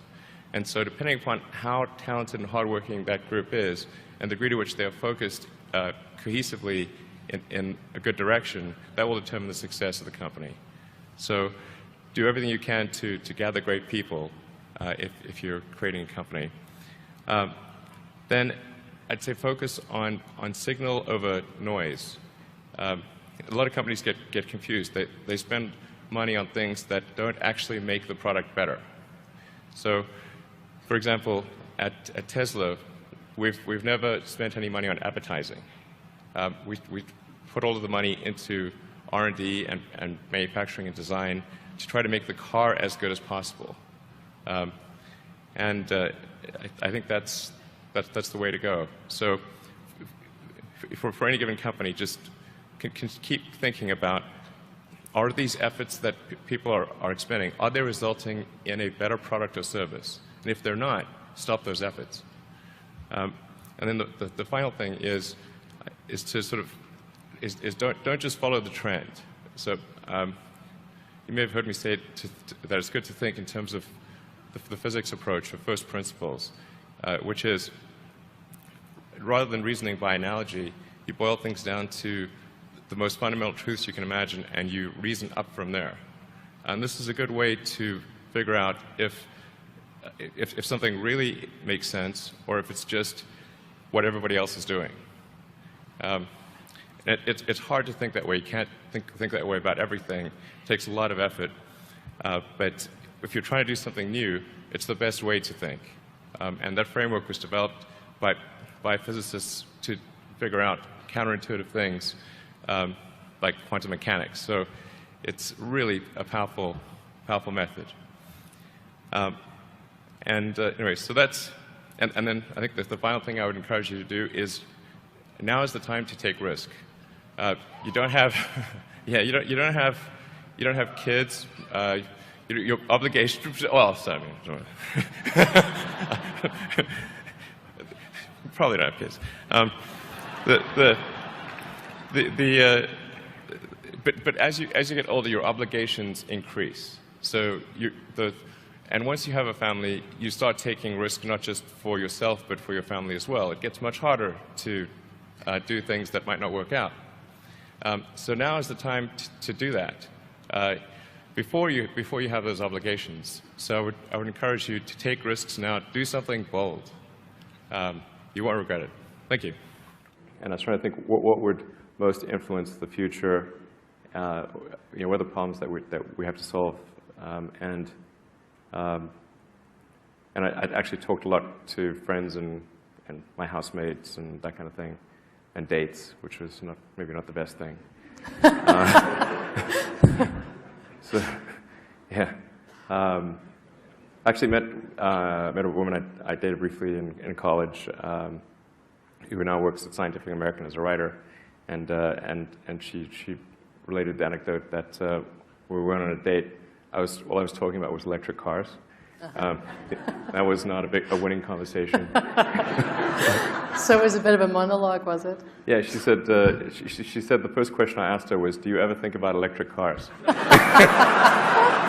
And so depending upon how talented and hardworking that group is, and the degree to which they are focused cohesively in a good direction, that will determine the success of the company. So do everything you can to gather great people if you're creating a company. Then I'd say focus on signal over noise. A lot of companies get confused. They spend money on things that don't actually make the product better. So, for example, at Tesla, we've never spent any money on advertising. We put all of the money into R&D and manufacturing and design to try to make the car as good as possible. And I think that's the way to go. So for any given company, just can keep thinking about, are these efforts that people are expending, are they resulting in a better product or service? And if they're not, stop those efforts. And then the final thing is to sort of don't just follow the trend. So you may have heard me say that it's good to think in terms of the physics approach of first principles, which is, rather than reasoning by analogy, you boil things down to the most fundamental truths you can imagine, and you reason up from there. And this is a good way to figure out if something really makes sense, or if it's just what everybody else is doing. It's hard to think that way. You can't think that way about everything. It takes a lot of effort. But if you're trying to do something new, it's the best way to think. And that framework was developed by physicists to figure out counterintuitive things like quantum mechanics. So it's really a powerful method. Anyway, so that's, and then I think that the final thing I would encourage you to do is, now is the time to take risk. You don't have, yeah, you don't have you don't have kids. Your obligation. Well, sorry. Probably don't have kids. But as you get older, your obligations increase. So and once you have a family, you start taking risks not just for yourself but for your family as well. It gets much harder to do things that might not work out. So now is the time to do that before you have those obligations. So I would encourage you to take risks now. Do something bold. You won't regret it. Thank you.
And I was trying to think what would most influence the future. What are the problems that we have to solve? And I actually talked a lot to friends and my housemates and that kind of thing, and dates, which was maybe not the best thing. So, yeah. Actually met a woman I dated briefly in college, who now works at Scientific American as a writer, and she related the anecdote that we went on a date. All I was talking about was electric cars. That was not a winning conversation.
So it was a bit of a monologue, was it?
Yeah, she said she said the first question I asked her was, "Do you ever think about electric cars?" She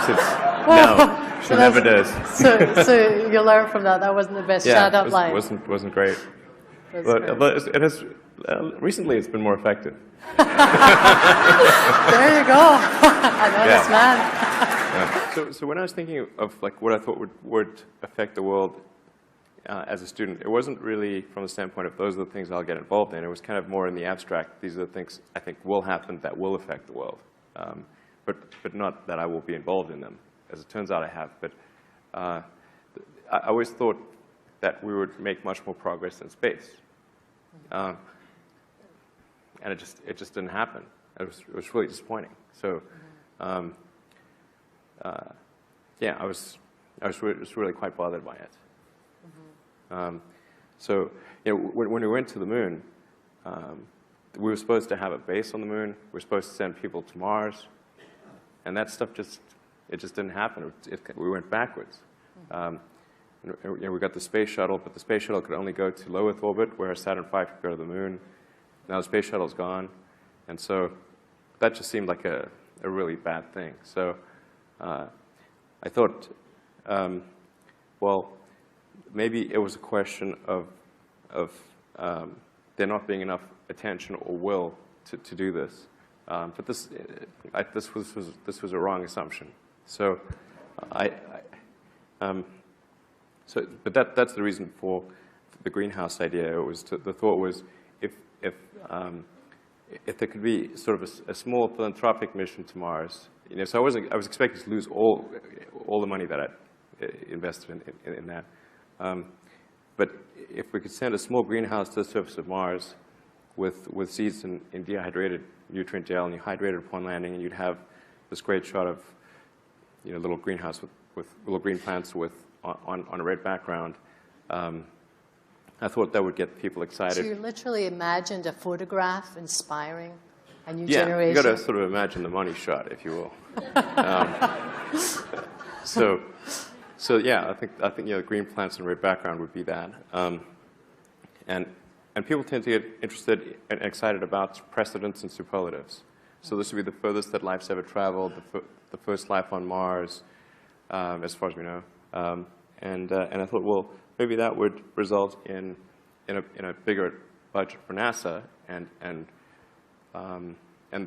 said, "No." She never does.
So you learn from that. That wasn't the best stand-up line.
Wasn't great. But it has recently it's been more effective.
There you go. I know this man.
So when I was thinking of what I thought would affect the world as a student, it wasn't really from the standpoint of those are the things I'll get involved in. It was kind of more in the abstract. These are the things I think will happen that will affect the world, but not that I will be involved in them. As it turns out, I have. But I always thought that we would make much more progress in space, and it just didn't happen. It was really disappointing. So. Yeah, I was really quite bothered by it. So, when we went to the moon, we were supposed to have a base on the moon. We were supposed to send people to Mars, and that stuff just didn't happen. We went backwards. We got the space shuttle, but the space shuttle could only go to low Earth orbit, whereas Saturn V could go to the moon. Now the space shuttle's gone, and so that just seemed like a really bad thing. So. I thought, well, maybe it was a question of there not being enough attention or will to do this. But this was a wrong assumption. So but that's the reason for the greenhouse idea. It was the thought was if there could be sort of a small philanthropic mission to Mars. So I was expecting to lose all the money that I invested in that. But if we could send a small greenhouse to the surface of Mars with seeds in dehydrated nutrient gel, and you hydrate it upon landing, and you'd have this great shot of little greenhouse with little green plants on a red background. I thought that would get people excited.
So you literally imagined a photograph inspiring a new
generation? Yeah, you've got to sort of imagine the money shot, if you will. So yeah, I think green plants and red background would be that. And people tend to get interested and excited about precedents and superlatives. So this would be the furthest that life's ever traveled, the first life on Mars, as far as we know. And I thought, well, maybe that would result in a bigger budget for NASA, and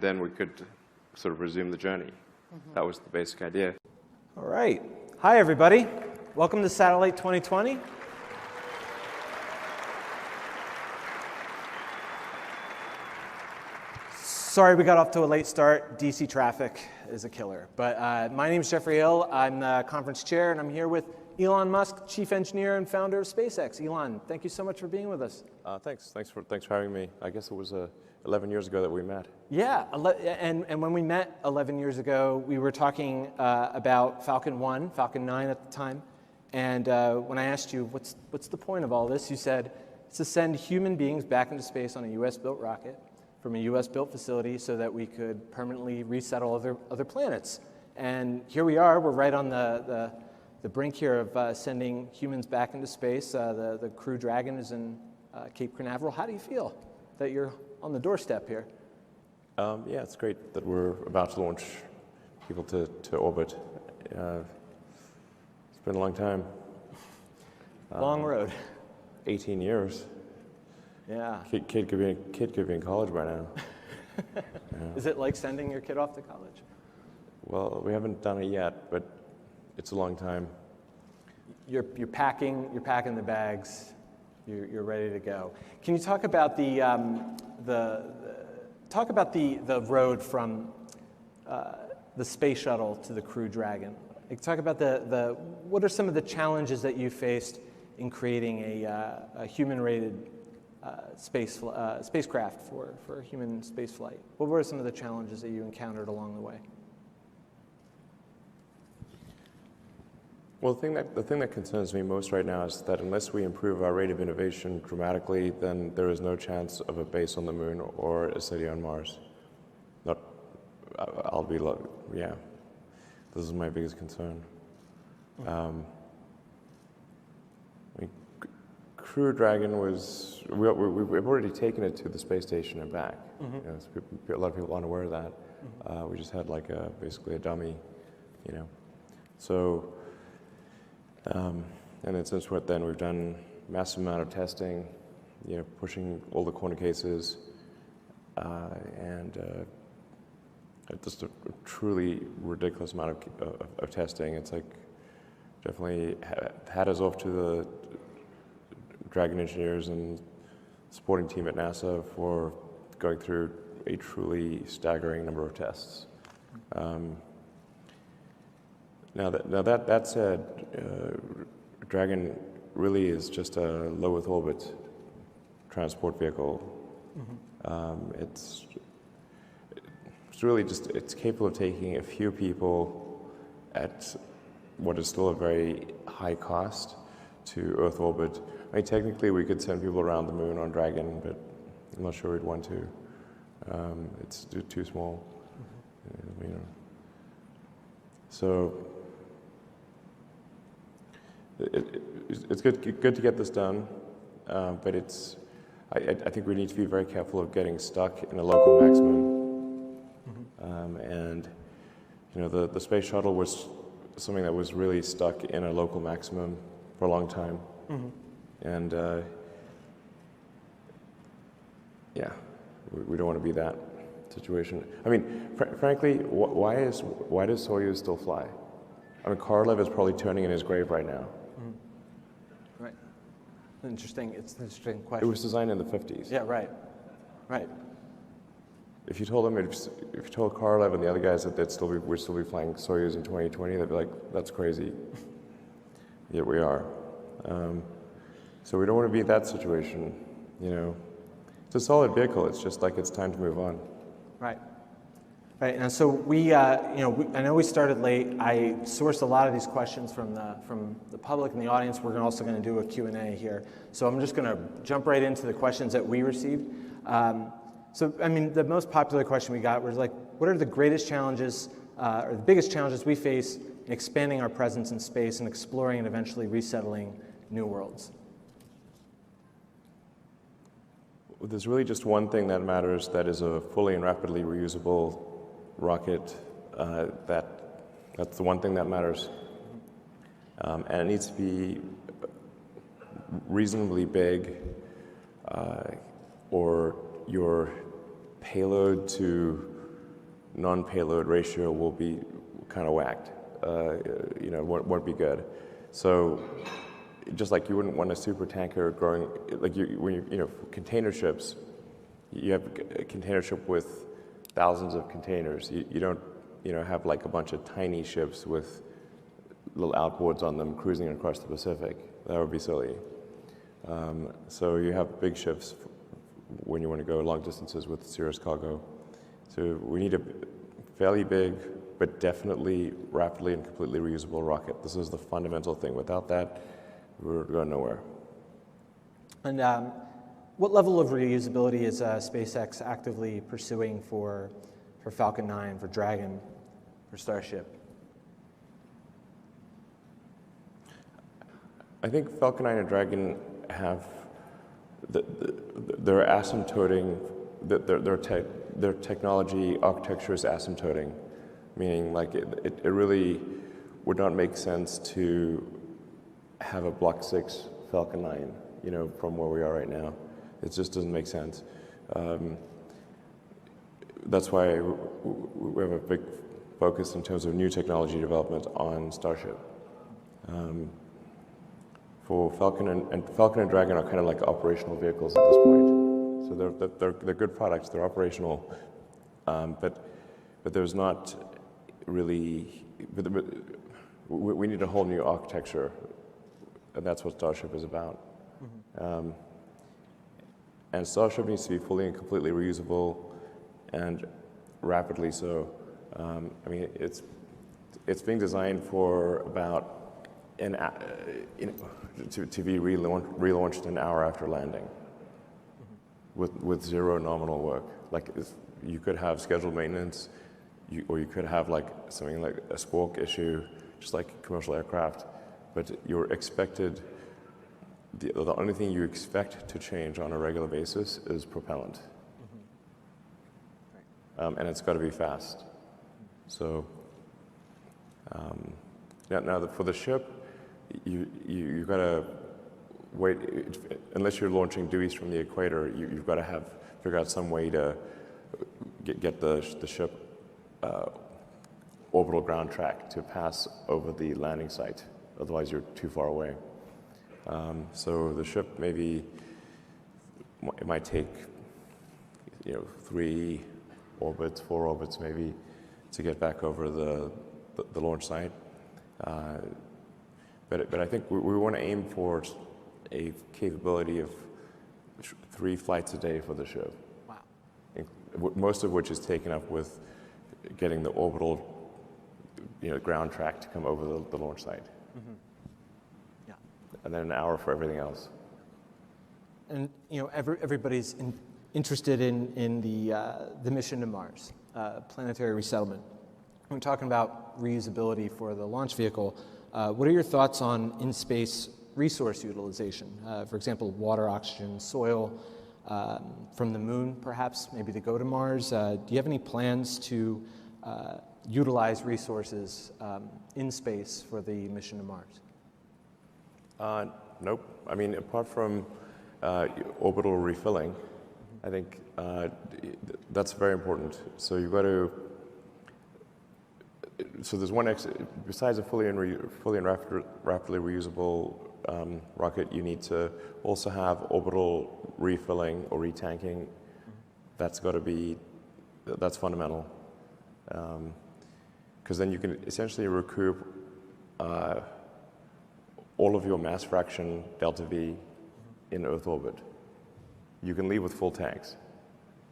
then we could sort of resume the journey. That was the basic idea.
All right. Hi, everybody. Welcome to Satellite 2020. Sorry we got off to a late start. DC traffic is a killer. But my name is Jeffrey Hill. I'm the conference chair, and I'm here with Elon Musk, chief engineer and founder of SpaceX. Elon, thank you so much for being with us.
Thanks for having me. I guess it was 11 years ago that we met.
Yeah, and when we met 11 years ago, we were talking about Falcon 1, Falcon 9 at the time. And when I asked you, what's the point of all this, you said, it's to send human beings back into space on a US-built rocket from a U.S. built facility so that we could permanently resettle other planets. And here we are, we're right on the brink here of sending humans back into space. The Crew Dragon is in Cape Canaveral. How do you feel that you're on the doorstep here?
Yeah, it's great that we're about to launch people to orbit. It's been a long time.
Long road.
18 years.
Yeah.
Kid could be in college by now. Yeah.
Is it like sending your kid off to college?
Well, we haven't done it yet, but it's a long time.
You're packing the bags. You're ready to go. Can you talk about the road from the space shuttle to the Crew Dragon? Like, talk about what are some of the challenges that you faced in creating a human-rated spacecraft for human space flight? What were some of the challenges that you encountered along the way?
Well, the thing that concerns me most right now is that unless we improve our rate of innovation dramatically, then there is no chance of a base on the moon or a city on Mars. Yeah, this is my biggest concern. I mean, Crew Dragon was, we've already taken it to the space station and back.
Mm-hmm.
You know, a lot of people aren't aware of that.
Mm-hmm.
We just had like basically a dummy, you know. So, and then since then we've done massive amount of testing, you know, pushing all the corner cases, and just a truly ridiculous amount of testing. It's like definitely hat us off to the Dragon engineers and supporting team at NASA for going through a truly staggering number of tests. Now that said, Dragon really is just a low Earth orbit transport vehicle. Mm-hmm. It's really just, it's capable of taking a few people at what is still a very high cost to Earth orbit. I mean, technically we could send people around the moon on Dragon, but I'm not sure we'd want to. It's too small, you know. So it's good to get this done, but I think we need to be very careful of getting stuck in a local maximum. And you know, the space shuttle was something that was really stuck in a local maximum for a long time. Mm-hmm. And yeah, we don't want to be that situation. I mean, frankly, why does Soyuz still fly? I mean, Korolev is probably turning in his grave right now.
Mm-hmm. Right. It's an interesting question.
It was designed in the 50s.
Yeah, right. Right.
If you told them, if you told Korolev and the other guys that we'd still be flying Soyuz in 2020, they'd be like, "That's crazy." Yet we are. So we don't want to be in that situation. You know, it's a solid vehicle. It's just like it's time to move on.
Right. Right. And so I know we started late. I sourced a lot of these questions from the public and the audience. We're also going to do a Q&A here. So I'm just going to jump right into the questions that we received. So, I mean, the most popular question we got was like, what are the greatest challenges or the biggest challenges we face in expanding our presence in space and exploring and eventually resettling new worlds?
There's really just one thing that matters, that is a fully and rapidly reusable rocket. That's the one thing that matters. And it needs to be reasonably big, or your payload to non-payload ratio will be kind of whacked. You know, won't be good. So, just like you wouldn't want a super tanker growing, like container ships, you have a container ship with thousands of containers. You don't, have like a bunch of tiny ships with little outboards on them cruising across the Pacific. That would be silly. So you have big ships when you want to go long distances with serious cargo. So we need a fairly big, but definitely rapidly and completely reusable rocket. This is the fundamental thing. Without that, we're going nowhere.
And What level of reusability is SpaceX actively pursuing for Falcon 9, for Dragon, for Starship?
I think Falcon 9 and Dragon have, they're asymptoting, their technology architecture is asymptoting, meaning like it really would not make sense to have a Block 6 Falcon 9, you know, from where we are right now. It just doesn't make sense. That's why we have a big focus in terms of new technology development on Starship. For Falcon and Dragon are kind of like operational vehicles at this point. So they're good products. They're operational, but there's not really. We need a whole new architecture, and that's what Starship is about. Mm-hmm. And Starship needs to be fully and completely reusable, and rapidly so. I mean, it's being designed for about to be relaunched an hour after landing, with zero nominal work. Like you could have scheduled maintenance, or you could have like something like a squawk issue, just like commercial aircraft. But you're expected. The only thing you expect to change on a regular basis is propellant, and it's got to be fast. So now for the ship, you got to wait unless you're launching due east from the equator. You've got to figure out some way to get the ship orbital ground track to pass over the landing site. Otherwise, you're too far away. So the ship it might take 3 orbits, 4 orbits maybe to get back over the launch site. But I think we want to aim for a capability of 3 flights a day for the ship. Wow. Most of which is taken up with getting the orbital ground track to come over the launch site. Mm-hmm. Yeah. And then an hour for everything else.
And everybody's interested in the mission to Mars, planetary resettlement. When we're talking about reusability for the launch vehicle, what are your thoughts on in-space resource utilization? For example, water, oxygen, soil, from the moon, perhaps, maybe to go to Mars. Do you have any plans to utilize resources in space for the mission to Mars?
Nope. I mean, apart from orbital refilling, I think that's very important. So you've got to. So there's one besides a fully and rapidly reusable rocket, you need to also have orbital refilling or retanking. That's fundamental, because then you can essentially recoup all of your mass fraction delta V in Earth orbit. You can leave with full tanks,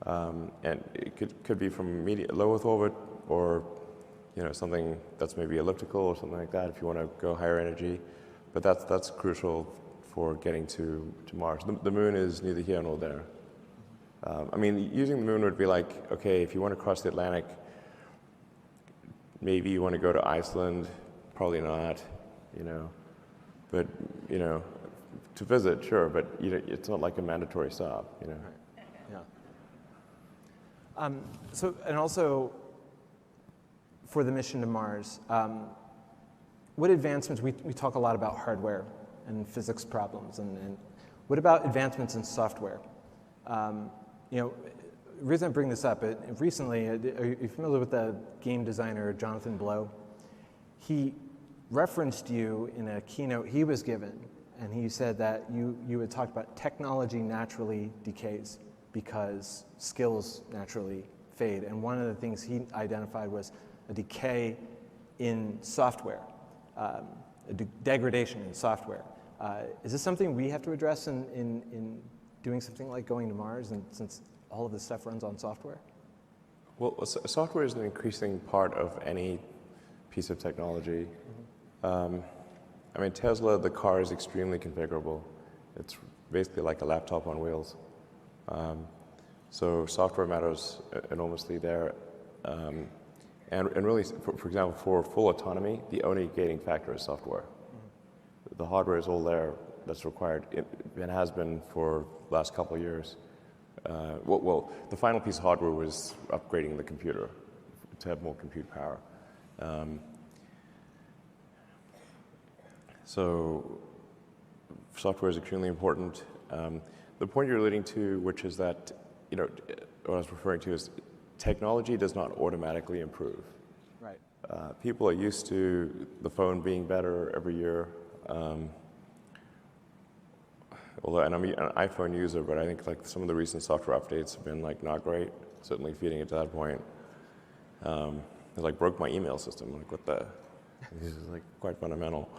and it could be from low Earth orbit or something that's maybe elliptical or something like that if you want to go higher energy. But that's crucial for getting to Mars. The moon is neither here nor there. I mean, using the moon would be like, okay, if you want to cross the Atlantic, maybe you want to go to Iceland, probably not, But, to visit, sure, but it's not like a mandatory stop,
Right. Yeah. So, and also, for the mission to Mars, what advancements, we talk a lot about hardware and physics problems, and what about advancements in software? The reason I bring this up, recently, are you familiar with the game designer Jonathan Blow? He referenced you in a keynote he was given, and he said that you had talked about technology naturally decays because skills naturally fade, and one of the things he identified was a decay in software, a degradation in software. Is this something we have to address in doing something like going to Mars, and since all of this stuff runs on software?
Well, software is an increasing part of any piece of technology. Mm-hmm. I mean, Tesla, the car is extremely configurable. It's basically like a laptop on wheels. So software matters enormously there. And really, for example, for full autonomy, the only gating factor is software. The hardware is all there that's required. It has been for the last couple of years. Well, the final piece of hardware was upgrading the computer to have more compute power. So software is extremely important. The point you're alluding to, which is that, what I was referring to is technology does not automatically improve.
Right.
People are used to the phone being better every year. Although, and I'm an iPhone user, but I think like some of the recent software updates have been like not great. Certainly feeding it to that point. It like broke my email system. Like what the? This is like quite fundamental.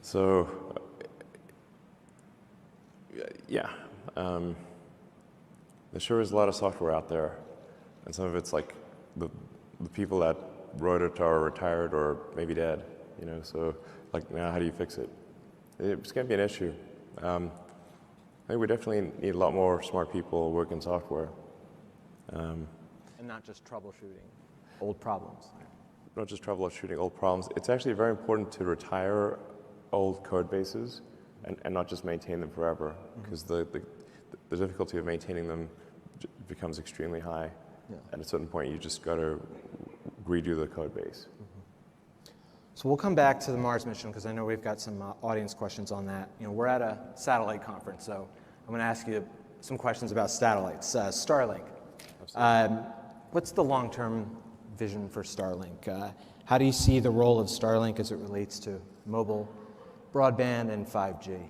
So yeah, there sure is a lot of software out there, and some of it's like the people that wrote it are retired or maybe dead. So like now, how do you fix it? It's going to be an issue. I think we definitely need a lot more smart people working software.
And not just troubleshooting old problems.
Not just troubleshooting old problems. It's actually very important to retire old code bases and not just maintain them forever, because the difficulty of maintaining them becomes extremely high. Yeah. At a certain point, you just got to redo the code base.
So we'll come back to the Mars mission because I know we've got some audience questions on that. We're at a satellite conference, so I'm going to ask you some questions about satellites. Starlink. What's the long-term vision for Starlink? How do you see the role of Starlink as it relates to mobile broadband and 5G?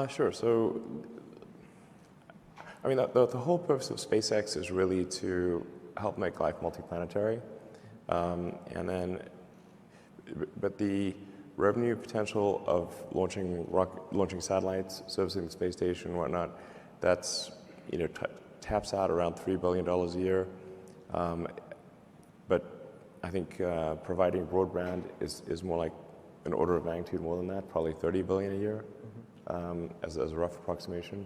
Sure. So, I mean, the whole purpose of SpaceX is really to help make life multiplanetary. But the revenue potential of launching satellites, servicing the space station and whatnot, that's, taps out around $3 billion a year. But I think providing broadband is more like an order of magnitude more than that, probably $30 billion a year, as a rough approximation.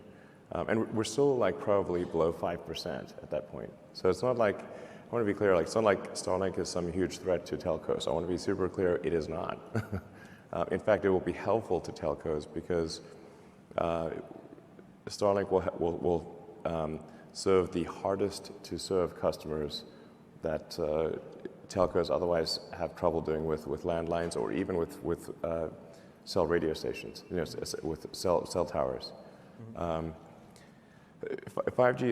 And we're still like probably below 5% at that point. So it's not like, I want to be clear, like, it's not like Starlink is some huge threat to telcos. I want to be super clear, it is not. In fact, it will be helpful to telcos because Starlink will serve the hardest to serve customers that telcos otherwise have trouble doing with landlines or even with cell radio stations, with cell towers. 5G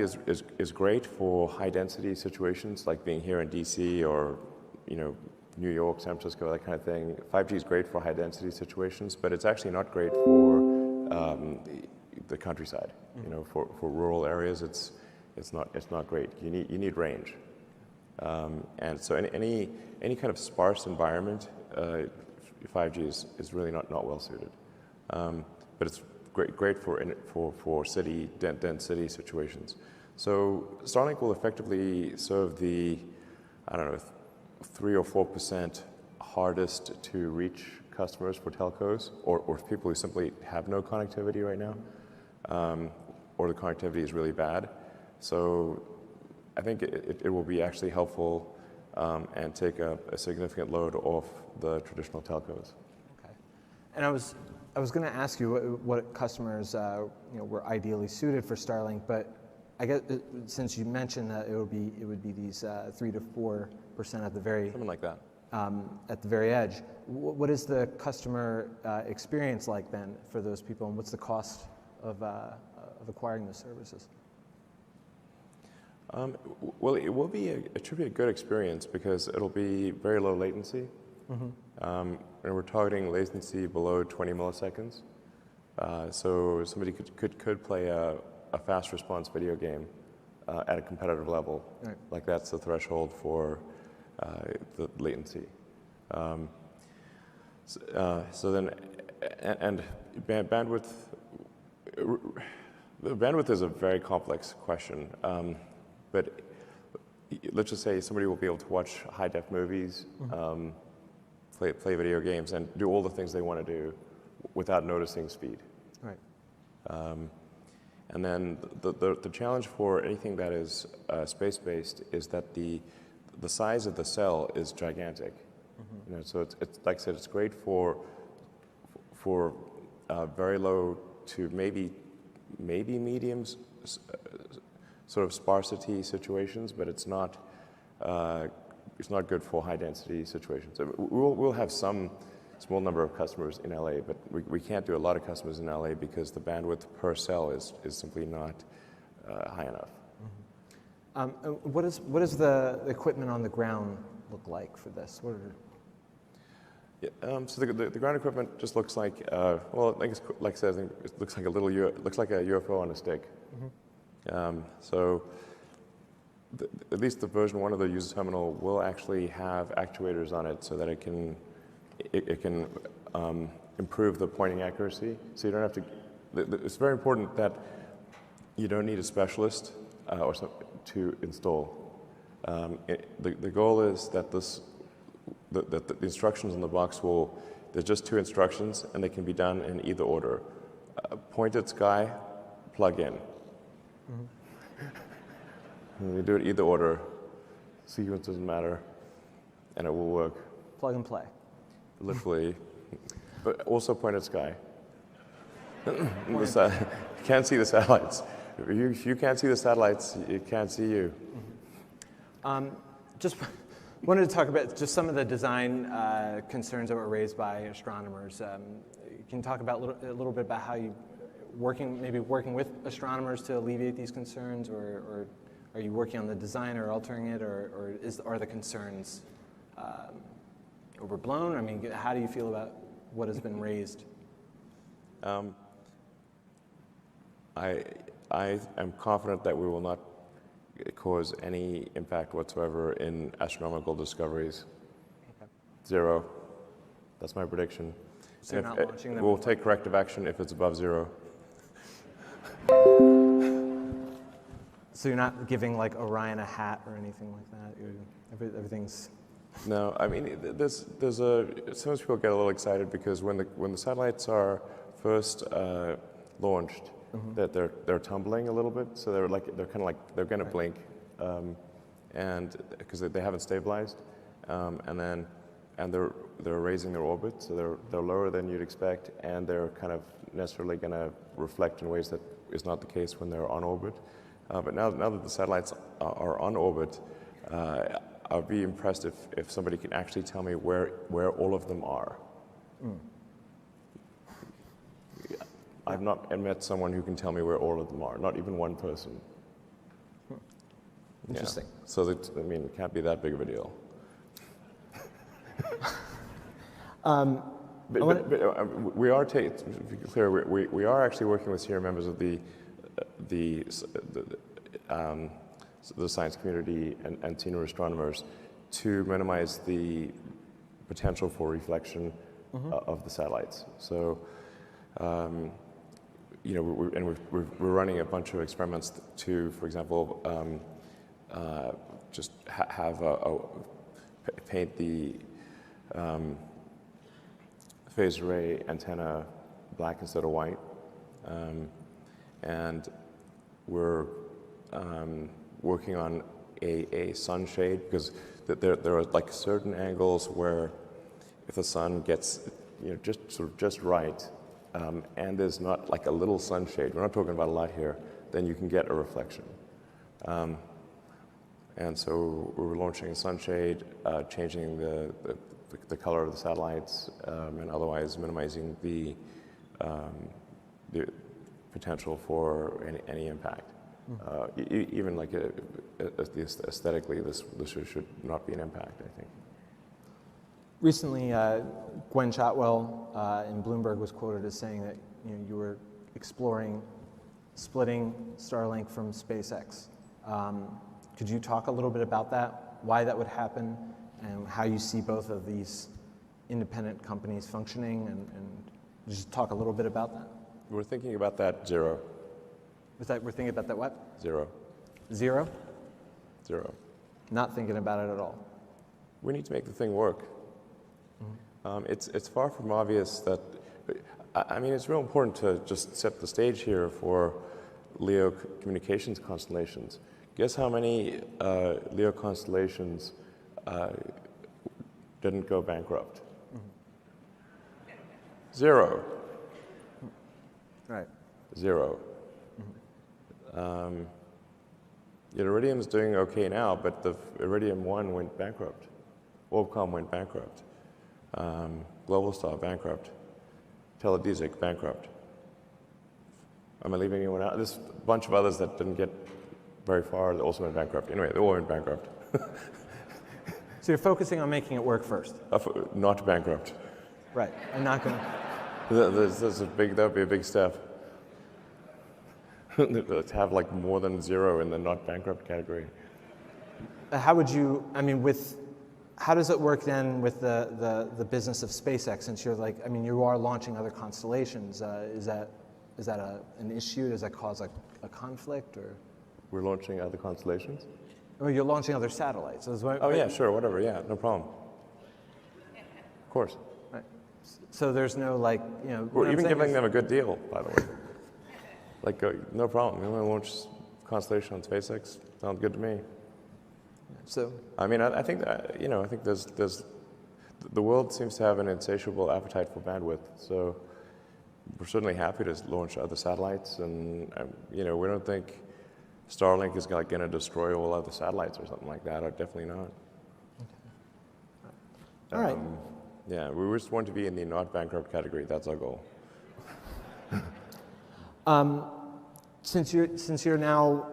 is great for high density situations like being here in DC or New York, San Francisco, that kind of thing. 5G is great for high density situations, but it's actually not great for the countryside. For rural areas, it's not great. You need range, and so any kind of sparse environment, 5G is really not well suited. But it's great for city dense city situations. So Starlink will effectively serve the 3 or 4% hardest to reach customers for telcos, or people who simply have no connectivity right now, or the connectivity is really bad. So I think it will be actually helpful and take a significant load off the traditional telcos.
Okay. And I was going to ask you what customers were ideally suited for Starlink, but I guess since you mentioned that it would be these 3 to 4% at the very
something like that
at the very edge. What is the customer experience like then for those people, and what's the cost of acquiring the services?
Well, it will be it should be a good experience because it'll be very low latency. And we're targeting latency below 20 milliseconds. So somebody could play a fast response video game at a competitive level. Right. Like that's the threshold for the latency. So then, and bandwidth. Bandwidth is a very complex question. But let's just say somebody will be able to watch high-def movies, play video games, and do all the things they want to do without noticing speed.
Right.
And then the challenge for anything that is space-based is that the size of the cell is gigantic. You know, so it's like I said, it's great for very low to maybe medium sort of sparsity situations, but it's not good for high density situations. We'll have some small number of customers in LA, but we can't do a lot of customers in LA because the bandwidth per cell is simply not high enough.
What does the equipment on the ground look like for this?
So the ground equipment just looks like well, I think like I said, I think it looks like a UFO on a stick. So at least the version 1 of the user terminal will actually have actuators on it so that it can improve the pointing accuracy. So you don't have to. It's very important that you don't need a specialist to install. The goal is that the instructions in the box there's just 2 instructions and they can be done in either order. Point at sky, plug in. And you do it either order, sequence doesn't matter, and it will work.
Plug and play.
Literally, but also point at sky. You can't see the satellites. If you can't see the satellites, it can't see you.
Just wanted to talk about just some of the design concerns that were raised by astronomers. Can you talk about a little bit about how you working with astronomers to alleviate these concerns, or are you working on the design or altering it, or are the concerns overblown? I mean, how do you feel about what has been raised?
I am confident that we will not cause any impact whatsoever in astronomical discoveries. Okay. 0. That's my prediction.
So you're not launching them?
We'll take corrective action if it's above 0.
So you're not giving like Orion a hat or anything like that? Everything's...
No, I mean, sometimes people get a little excited because when the satellites are first launched, that they're tumbling a little bit, so they're going to blink, and because they haven't stabilized, and they're raising their orbit, so they're lower than you'd expect, and they're kind of necessarily going to reflect in ways that is not the case when they're on orbit. But now that the satellites are on orbit, I'd be impressed if somebody can actually tell me where all of them are. I've not met someone who can tell me where all of them are, not even one person.
Interesting.
Yeah. So it can't be that big of a deal. But we are to be clear, we are actually working with senior members of the science community and senior astronomers to minimize the potential for reflection of the satellites. So, we're running a bunch of experiments to, for example, just paint the phased array antenna black instead of white, and we're working on a sunshade because there are like certain angles where if the sun gets just right, and there's not like a little sunshade, we're not talking about a lot here, then you can get a reflection. And so we're launching a sunshade, changing the color of the satellites, and otherwise minimizing the potential for any impact. Even like aesthetically, this should not be an impact, I think.
Recently, Gwen Shotwell in Bloomberg was quoted as saying that you were exploring splitting Starlink from SpaceX. Could you talk a little bit about that, why that would happen, and how you see both of these independent companies functioning, and just talk a little bit about that?
We're thinking about that 0.
We're thinking about that what?
0.
0?
0.
Not thinking about it at all.
We need to make the thing work. It's far from obvious that I mean, it's real important to just set the stage here for LEO communications constellations. Guess how many LEO constellations didn't go bankrupt? 0.
Right.
0. Iridium's doing okay now, but the Iridium 1 went bankrupt. Orbcom went bankrupt. Globalstar bankrupt. Teledesic bankrupt. Am I leaving anyone out? There's a bunch of others that didn't get very far that also went bankrupt. Anyway, they all went bankrupt.
So you're focusing on making it work first?
Not bankrupt.
Right, and not going
that would be a big step. To have like more than 0 in the not bankrupt category.
How would you, I mean, how does it work then with the business of SpaceX, since you're like, I mean, you are launching other constellations. Is that an issue? Does that cause a conflict, or?
We're launching other constellations?
Or you're launching other satellites.
Yeah, sure, whatever, yeah, no problem. Of course.
Right. So there's no like,
We're even giving them a good deal, by the way. Like, no problem. You want to launch constellation on SpaceX? Sounds good to me.
So,
I mean, I think that, I think there's the world seems to have an insatiable appetite for bandwidth. So we're certainly happy to launch other satellites, and we don't think Starlink is going to destroy all other satellites or something like that. Or definitely not.
All right.
Yeah, we just want to be in the not bankrupt category. That's our goal.
Since you're now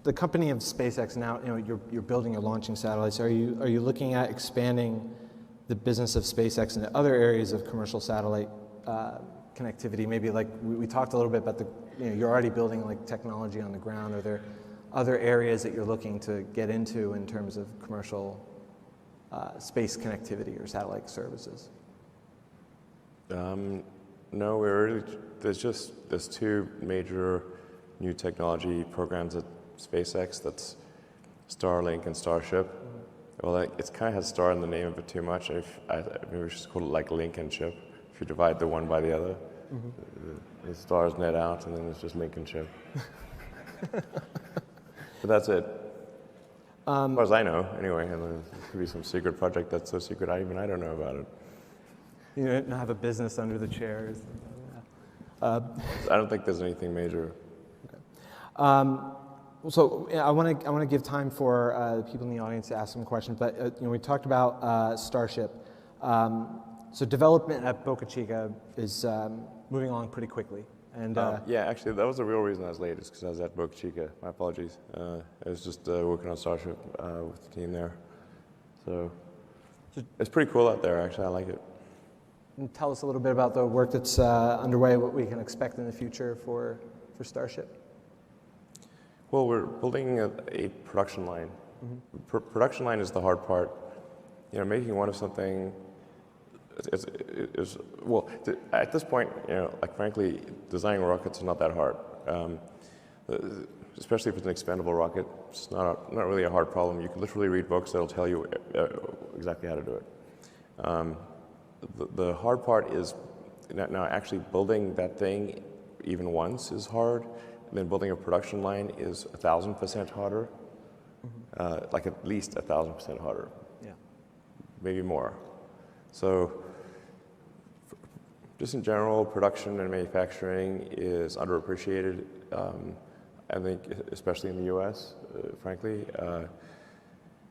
the company of SpaceX, now you're building or launching satellites. Are you looking at expanding the business of SpaceX into other areas of commercial satellite connectivity? Maybe like we talked a little bit about you're already building like technology on the ground. Are there other areas that you're looking to get into in terms of commercial space connectivity or satellite services?
No, there's 2 major new technology programs at SpaceX. That's Starlink and Starship. Well, it kind of has star in the name of it too much. Maybe we should call it like Link and Ship. If you divide the one by the other, the stars net out, and then it's just Link and Ship. But that's it. As far as I know, anyway. And there could be some secret project that's so secret I don't know about it.
You don't have a business under the chairs.
I don't think there's anything major.
Okay. So I want to give time for people in the audience to ask some questions. But we talked about Starship. So development at Boca Chica is moving along pretty quickly. And
yeah, actually, that was the real reason I was late. Is because I was at Boca Chica. My apologies. I was just working on Starship with the team there. So it's pretty cool out there. Actually, I like it.
And tell us a little bit about the work that's underway, what we can expect in the future for Starship.
Well, we're building a production line. Production line is the hard part. Making one of something well, at this point, like frankly, designing rockets is not that hard. Especially if it's an expendable rocket, it's not really a hard problem. You can literally read books that'll tell you exactly how to do it. The hard part is now actually building that thing even once is hard, and then building a production line is 1,000% harder, like at least 1,000% harder.
Yeah.
Maybe more. So just in general, production and manufacturing is underappreciated, I think, especially in the US, frankly.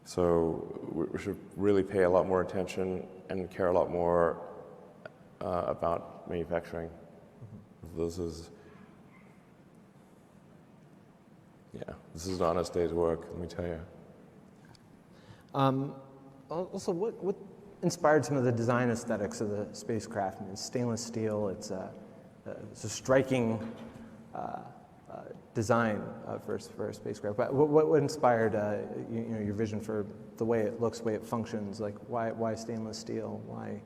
So we should really pay a lot more attention and care a lot more about manufacturing. This is an honest day's work, let me tell you.
Also, what inspired some of the design aesthetics of the spacecraft? I mean, it's stainless steel. It's a striking design for a spacecraft. But what inspired your vision for the way it looks, the way it functions? Like, why stainless steel? Why?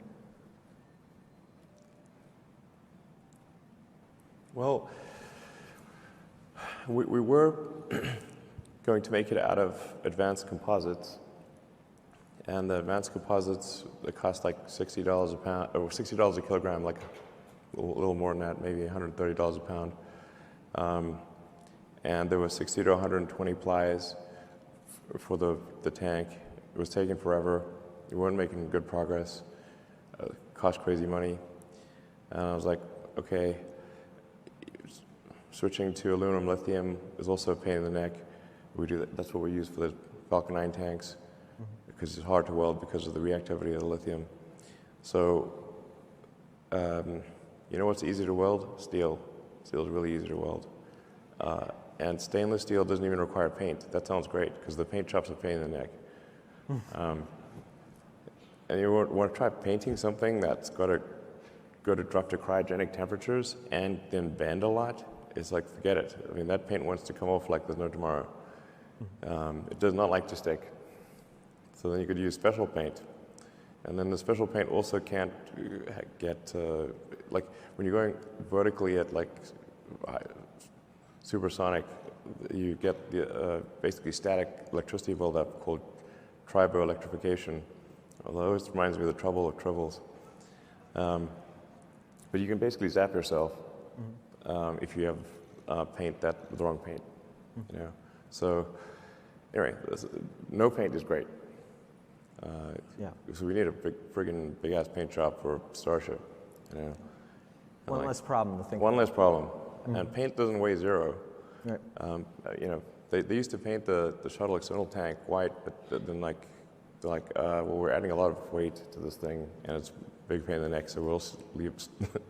Well, we were going to make it out of advanced composites. And the advanced composites, they cost like $60 a pound, or $60 a kilogram, like a little more than that, maybe $130 a pound. And there were 60 to 120 plies for the tank. It was taking forever. We weren't making good progress. Cost crazy money. And I was like, okay, switching to aluminum lithium is also a pain in the neck. We do that. That's what we use for the Falcon 9 tanks, because it's hard to weld because of the reactivity of the lithium. So, you know what's easy to weld? Steel. Steel is really easy to weld. And stainless steel doesn't even require paint. That sounds great, because the paint shop's a pain in the neck. And you want to try painting something that's got to drop to cryogenic temperatures and then bend a lot, it's like, forget it. I mean, that paint wants to come off like there's no tomorrow. It does not like to stick. So then you could use special paint. And then the special paint also can't get, like, when you're going vertically at like supersonic, you get the basically static electricity buildup called triboelectrification. Although it reminds me of the trouble of tribbles. But you can basically zap yourself if you have paint the wrong paint. You know. So anyway, no paint is great. So we need a big ass paint shop for Starship. You know.
One less problem to think.
One less problem, and paint doesn't weigh zero.
Right.
You know, they used to paint the shuttle external tank white, but then like they're like, well, we're adding a lot of weight to this thing, and it's a big pain in the neck, so we'll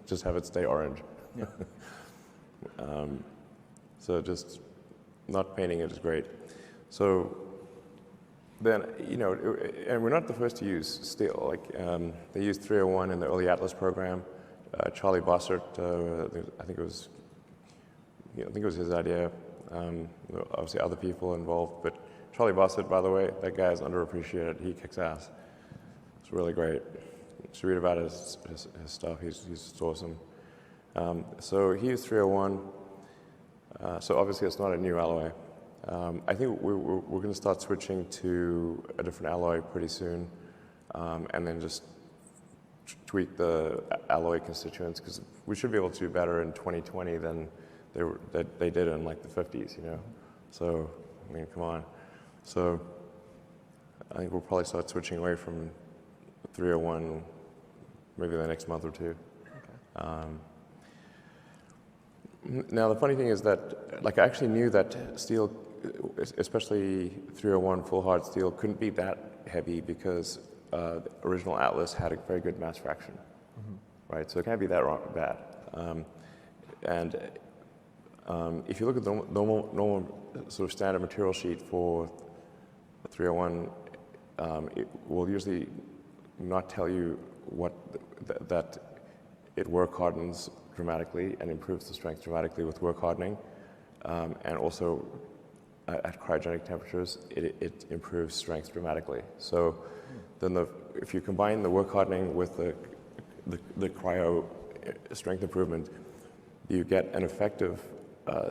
just have it stay orange.
Yeah.
So just not painting it is great. So then, you know, and we're not the first to use steel. Like they used 301 in the early Atlas program. Charlie Bossert, I think it was his idea. Obviously, other people involved, but Charlie Bossert, by the way, that guy is underappreciated. He kicks ass. It's really great. You should read about his stuff. He's just awesome. So he used 301. So obviously, it's not a new alloy. I think we're going to start switching to a different alloy pretty soon, and then just tweak the alloy constituents, because we should be able to do better in 2020 than they did in like the 50s, you know. So I mean, come on. So I think we'll probably start switching away from 301 maybe the next month or two. Okay. Now the funny thing is that, like, I actually knew that steel, especially 301 full hard steel, couldn't be that heavy because the original Atlas had a very good mass fraction, right? So it can't be that bad. If you look at the normal sort of standard material sheet for 301, it will usually not tell you that it work hardens dramatically and improves the strength dramatically with work hardening, and also at cryogenic temperatures, it improves strength dramatically. So then if you combine the work hardening with the cryo strength improvement, you get an effective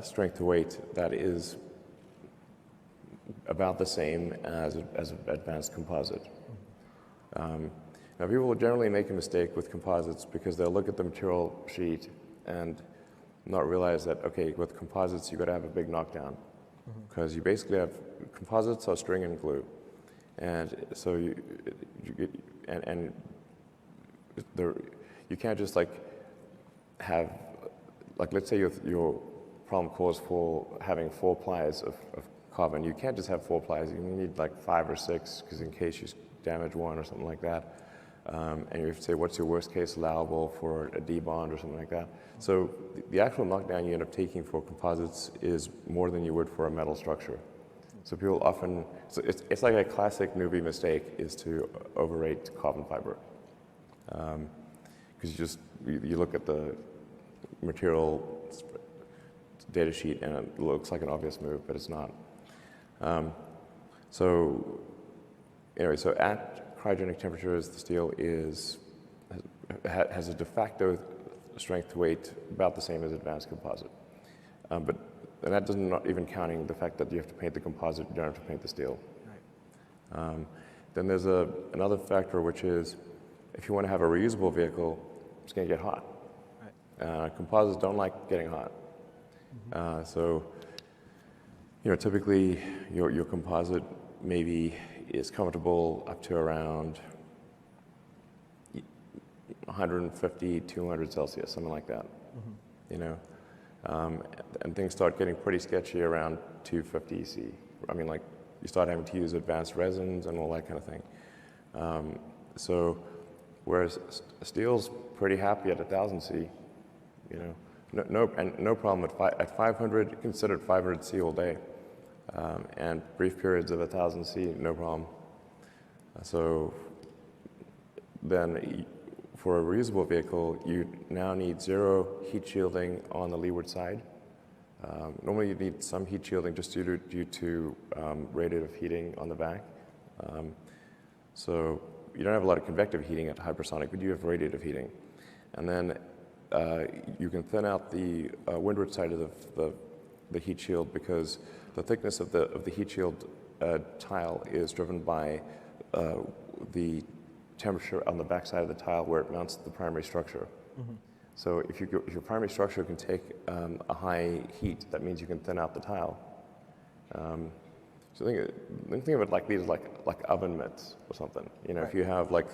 strength to weight that is about the same as advanced composite. Now people will generally make a mistake with composites because they'll look at the material sheet and not realize that, okay, with composites you've got to have a big knockdown, because you basically have, composites are string and glue, and so you can't just like have, like, let's say your problem calls for having 4 plies of carbon. You can't just have 4 plies. You need like 5 or 6, because in case you damage one or something like that. And you have to say, what's your worst case allowable for a D bond or something like that. So the actual knockdown you end up taking for composites is more than you would for a metal structure. So people often, so it's like a classic newbie mistake is to overrate carbon fiber. Because you look at the material data sheet and it looks like an obvious move, but it's not. So anyway, so at cryogenic temperatures, the steel has a de facto strength to weight about the same as advanced composite. And that does not even counting the fact that you have to paint the composite, you don't have to paint the steel. Right. Then there's another factor, which is if you want to have a reusable vehicle, it's going to get hot. Composites don't like getting hot. So, typically your composite maybe is comfortable up to around 150, 200 Celsius, something like that. And things start getting pretty sketchy around 250 C. I mean, like, you start having to use advanced resins and all that kind of thing. So, whereas steel's pretty happy at 1,000 C, no problem at 500, considered 500 C all day, and brief periods of 1,000 C, no problem. So then, for a reusable vehicle, you now need zero heat shielding on the leeward side. Normally you need some heat shielding just due to radiative heating on the back. So you don't have a lot of convective heating at hypersonic, but you have radiative heating. And then you can thin out the windward side of the heat shield because the thickness of the heat shield tile is driven by the temperature on the back side of the tile where it mounts the primary structure. So if your primary structure can take a high heat, that means you can thin out the tile. So think of it like these, like oven mitts or something.
Right.
If you have like,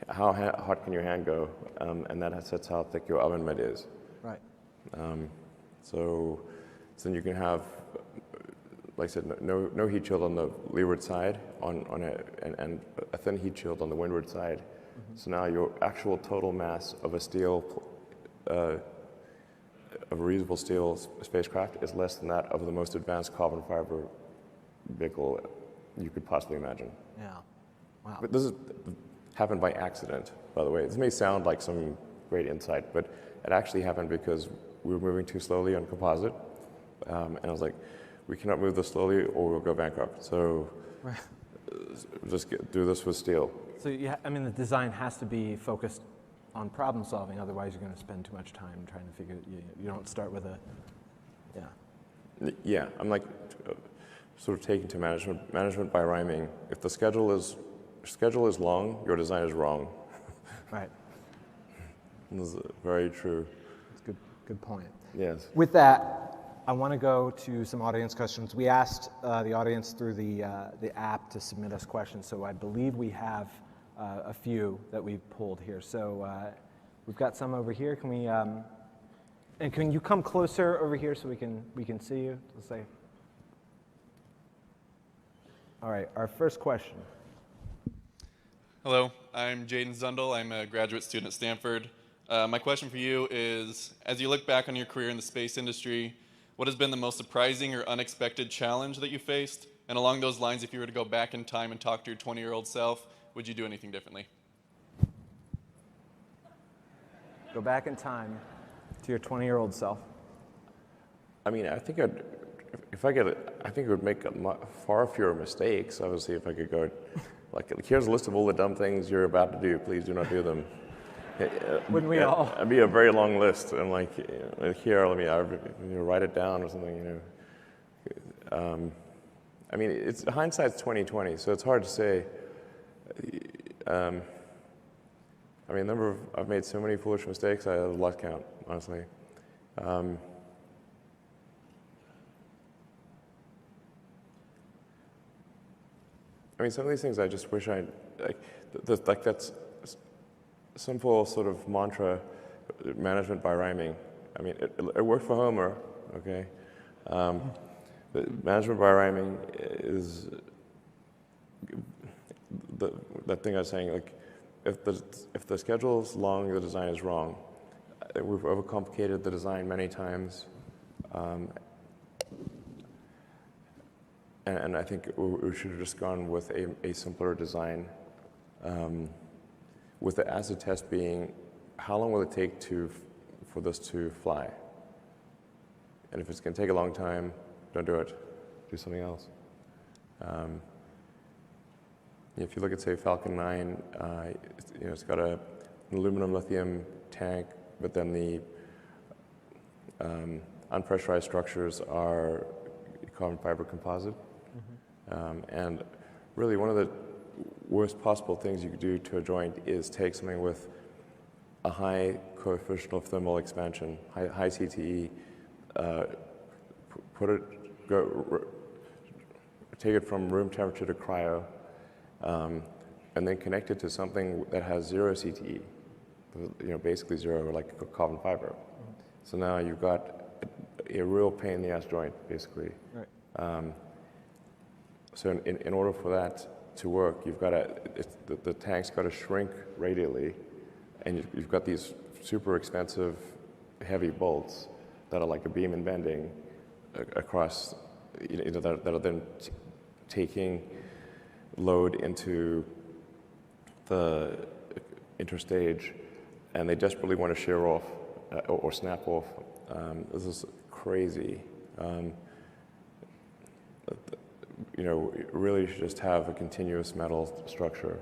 how hot can your hand go, and that sets how thick your oven mitt is.
Right.
So then you can have, like I said, no heat shield on the leeward side, and a thin heat shield on the windward side. So now your actual total mass of a reusable steel spacecraft is less than that of the most advanced carbon fiber vehicle you could possibly imagine.
Yeah. Wow.
But this happened by accident, by the way. This may sound like some great insight, but it actually happened because we were moving too slowly on composite, and I was like, we cannot move this slowly or we'll go bankrupt. So just do this with steel.
So the design has to be focused on problem solving. Otherwise, you're going to spend too much time trying to figure. You don't start with a. Yeah.
Yeah, I'm like sort of taking to management by rhyming. If the schedule is long, your design is wrong.
Right.
This is very true.
That's good point.
Yes.
With that, I want to go to some audience questions. We asked the audience through the app to submit us questions, so I believe we have a few that we've pulled here. So we've got some over here. Can we? And can you come closer over here so we can see you? Let's say. All right. Our first question.
Hello, I'm Jaden Zundel. I'm a graduate student at Stanford. My question for you is, as you look back on your career in the space industry, what has been the most surprising or unexpected challenge that you faced? And along those lines, if you were to go back in time and talk to your 20-year-old self, would you do anything differently?
Go back in time to your 20-year-old self.
I mean, I think it would make far fewer mistakes. Obviously, if I could go, like, here's a list of all the dumb things you're about to do. Please do not do them.
Wouldn't we all?
It'd be a very long list, and like here, let me write it down or something. I mean, hindsight's 20/20, so it's hard to say. I mean, I've made so many foolish mistakes. I have lost count, honestly. I mean, some of these things I just wish like that's simple sort of mantra, management by rhyming. I mean, it worked for Homer, okay? But management by rhyming is that thing I was saying, like, if the schedule is long, the design is wrong. We've overcomplicated the design many times. And I think we should have just gone with a simpler design, with the acid test being, how long will it take for this to fly? And if it's going to take a long time, don't do it. Do something else. If you look at, say, Falcon 9, it's got an aluminum lithium tank, but then the unpressurized structures are carbon fiber composite. And really, one of the worst possible things you could do to a joint is take something with a high coefficient of thermal expansion, high CTE, take it from room temperature to cryo, and then connect it to something that has 0 CTE, basically 0, like carbon fiber. So now you've got a real pain in the ass joint, basically.
Right.
So in order for that to work, you've got to, the tank's got to shrink radially, and you've got these super expensive, heavy bolts that are like a beam and bending across, that are then taking load into the interstage, and they desperately want to shear off or snap off. This is crazy. Really you should just have a continuous metal structure.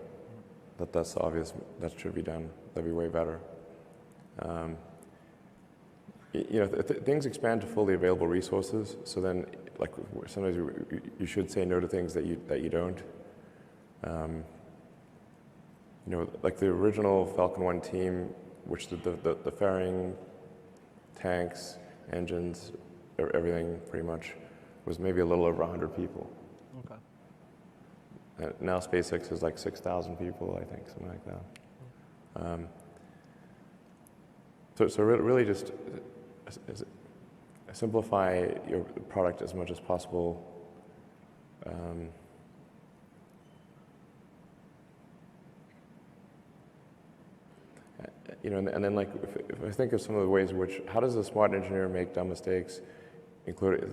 That's obvious. That should be done. That'd be way better. Things expand to fully available resources. So then, like sometimes you should say no to things that you don't. Like the original Falcon 1 team, which did the fairing, tanks, engines, everything pretty much, was maybe a little over 100 people.
Okay.
And now SpaceX is like 6,000 people, I think, something like that. So really just simplify your product as much as possible. And then like if I think of some of the ways in which, how does a smart engineer make dumb mistakes, including,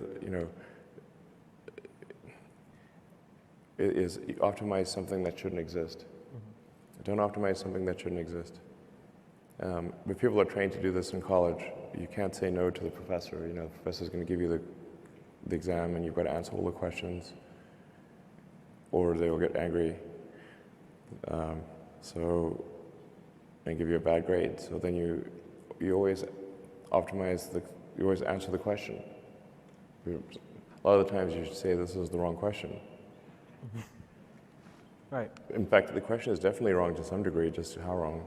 is optimize something that shouldn't exist. Don't optimize something that shouldn't exist. But people are trained to do this in college. You can't say no to the professor. The professor's going to give you the exam, and you've got to answer all the questions, or they will get angry. And give you a bad grade. So then you always optimize you always answer the question. A lot of the times you should say this is the wrong question.
Right.
In fact, the question is definitely wrong to some degree, just how wrong.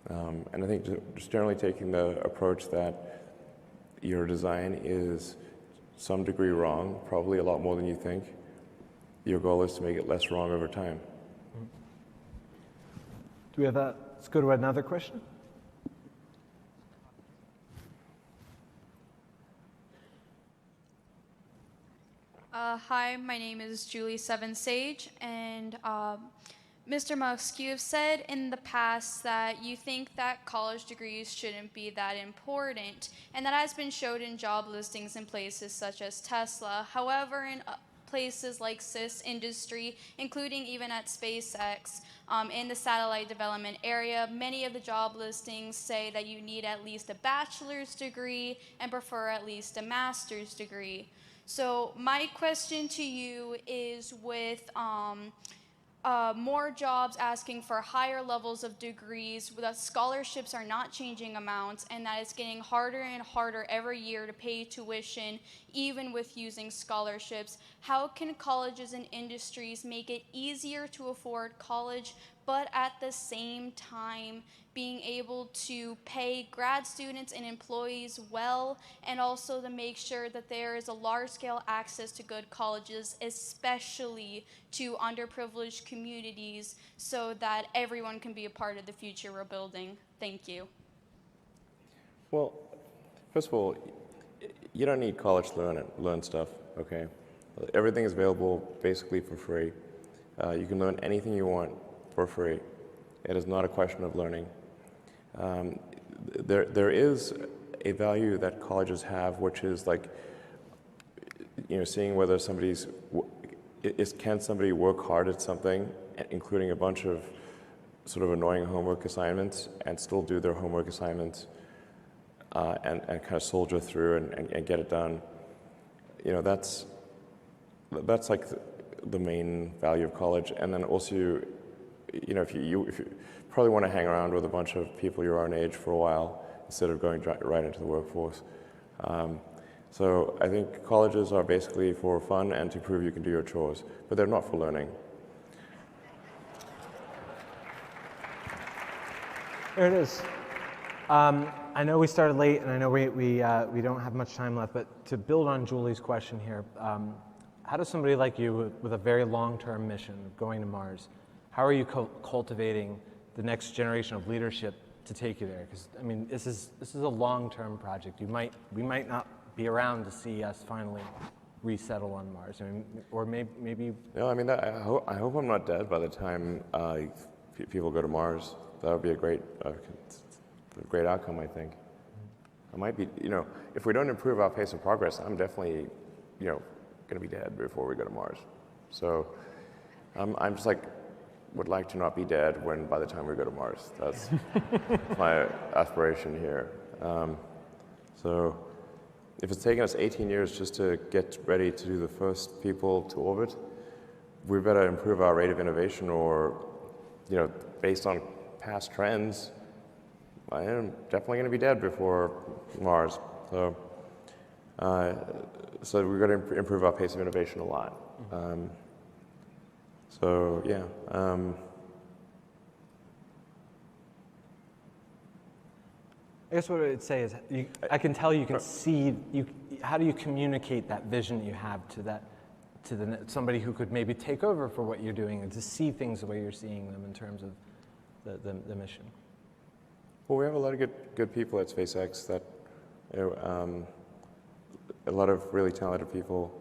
And I think just generally taking the approach that your design is some degree wrong, probably a lot more than you think. Your goal is to make it less wrong over time.
Do we have let's go to another question.
Hi, my name is Julie Seven Sage, and Mr. Musk, you have said in the past that you think that college degrees shouldn't be that important, and that has been showed in job listings in places such as Tesla. However, in places like CIS industry, including even at SpaceX, in the satellite development area, many of the job listings say that you need at least a bachelor's degree and prefer at least a master's degree. So my question to you is, with more jobs asking for higher levels of degrees, that scholarships are not changing amounts, and that it's getting harder and harder every year to pay tuition, even with using scholarships, how can colleges and industries make it easier to afford college, but at the same time being able to pay grad students and employees well, and also to make sure that there is a large-scale access to good colleges, especially to underprivileged communities, so that everyone can be a part of the future we're building? Thank you.
Well, first of all, you don't need college to learn stuff, okay? Everything is available basically for free. You can learn anything you want for free. It is not a question of learning. There is a value that colleges have, which is like, seeing whether can somebody work hard at something, including a bunch of sort of annoying homework assignments, and still do their homework assignments, and kind of soldier through and get it done. That's like the main value of college. And then also, if you probably want to hang around with a bunch of people your own age for a while instead of going right into the workforce. So I think colleges are basically for fun and to prove you can do your chores, but they're not for learning.
There it is. I know we started late, and I know we don't have much time left, but to build on Julie's question here, how does somebody like you with a very long-term mission of going to Mars, how are you cultivating the next generation of leadership to take you there? Because I mean, this is a long-term project. We might not be around to see us finally resettle on Mars. I mean, or maybe.
No, I mean, I hope I'm not dead by the time people go to Mars. That would be a great outcome, I think. I might be, if we don't improve our pace of progress, I'm definitely, going to be dead before we go to Mars. So I'm just would like to not be dead by the time we go to Mars. That's my aspiration here. So if it's taken us 18 years just to get ready to do the first people to orbit, we better improve our rate of innovation, or, based on past trends, I am definitely going to be dead before Mars. So, we've got to improve our pace of innovation a lot. So yeah.
I guess what I would say is, I can tell you can see. How do you communicate that vision that you have to somebody who could maybe take over for what you're doing, and to see things the way you're seeing them in terms of the mission?
Well, we have a lot of good people at SpaceX. That a lot of really talented people.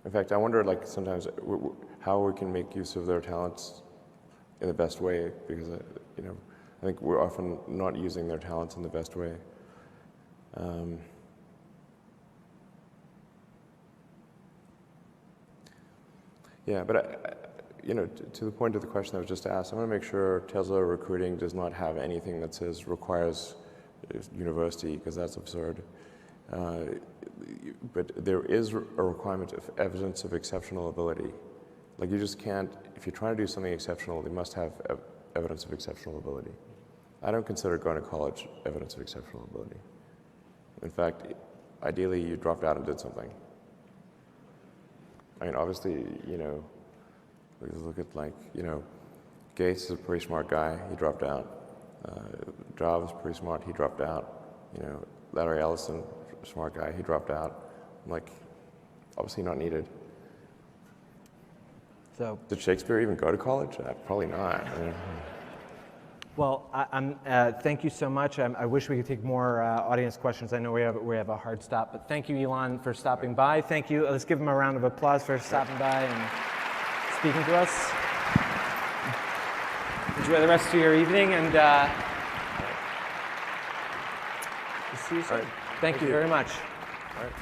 In fact, I wonder, sometimes how we can make use of their talents in the best way, because I think we're often not using their talents in the best way. Yeah, but to the point of the question that was just asked, I want to make sure Tesla recruiting does not have anything that says requires university, because that's absurd. But there is a requirement of evidence of exceptional ability. You just can't, if you're trying to do something exceptional, they must have evidence of exceptional ability. I don't consider going to college evidence of exceptional ability. In fact, ideally, you dropped out and did something. I mean, obviously, look at Gates is a pretty smart guy, he dropped out. Jobs, pretty smart, he dropped out. Larry Ellison, smart guy, he dropped out. I'm obviously not needed.
So,
did Shakespeare even go to college? Probably not.
Well, thank you so much. I wish we could take more audience questions. I know we have a hard stop, but thank you, Elon, for stopping by. Thank you. Let's give him a round of applause for stopping by and speaking to us. Enjoy the rest of your evening, and see you soon.
Right.
Thank you very much.
All right.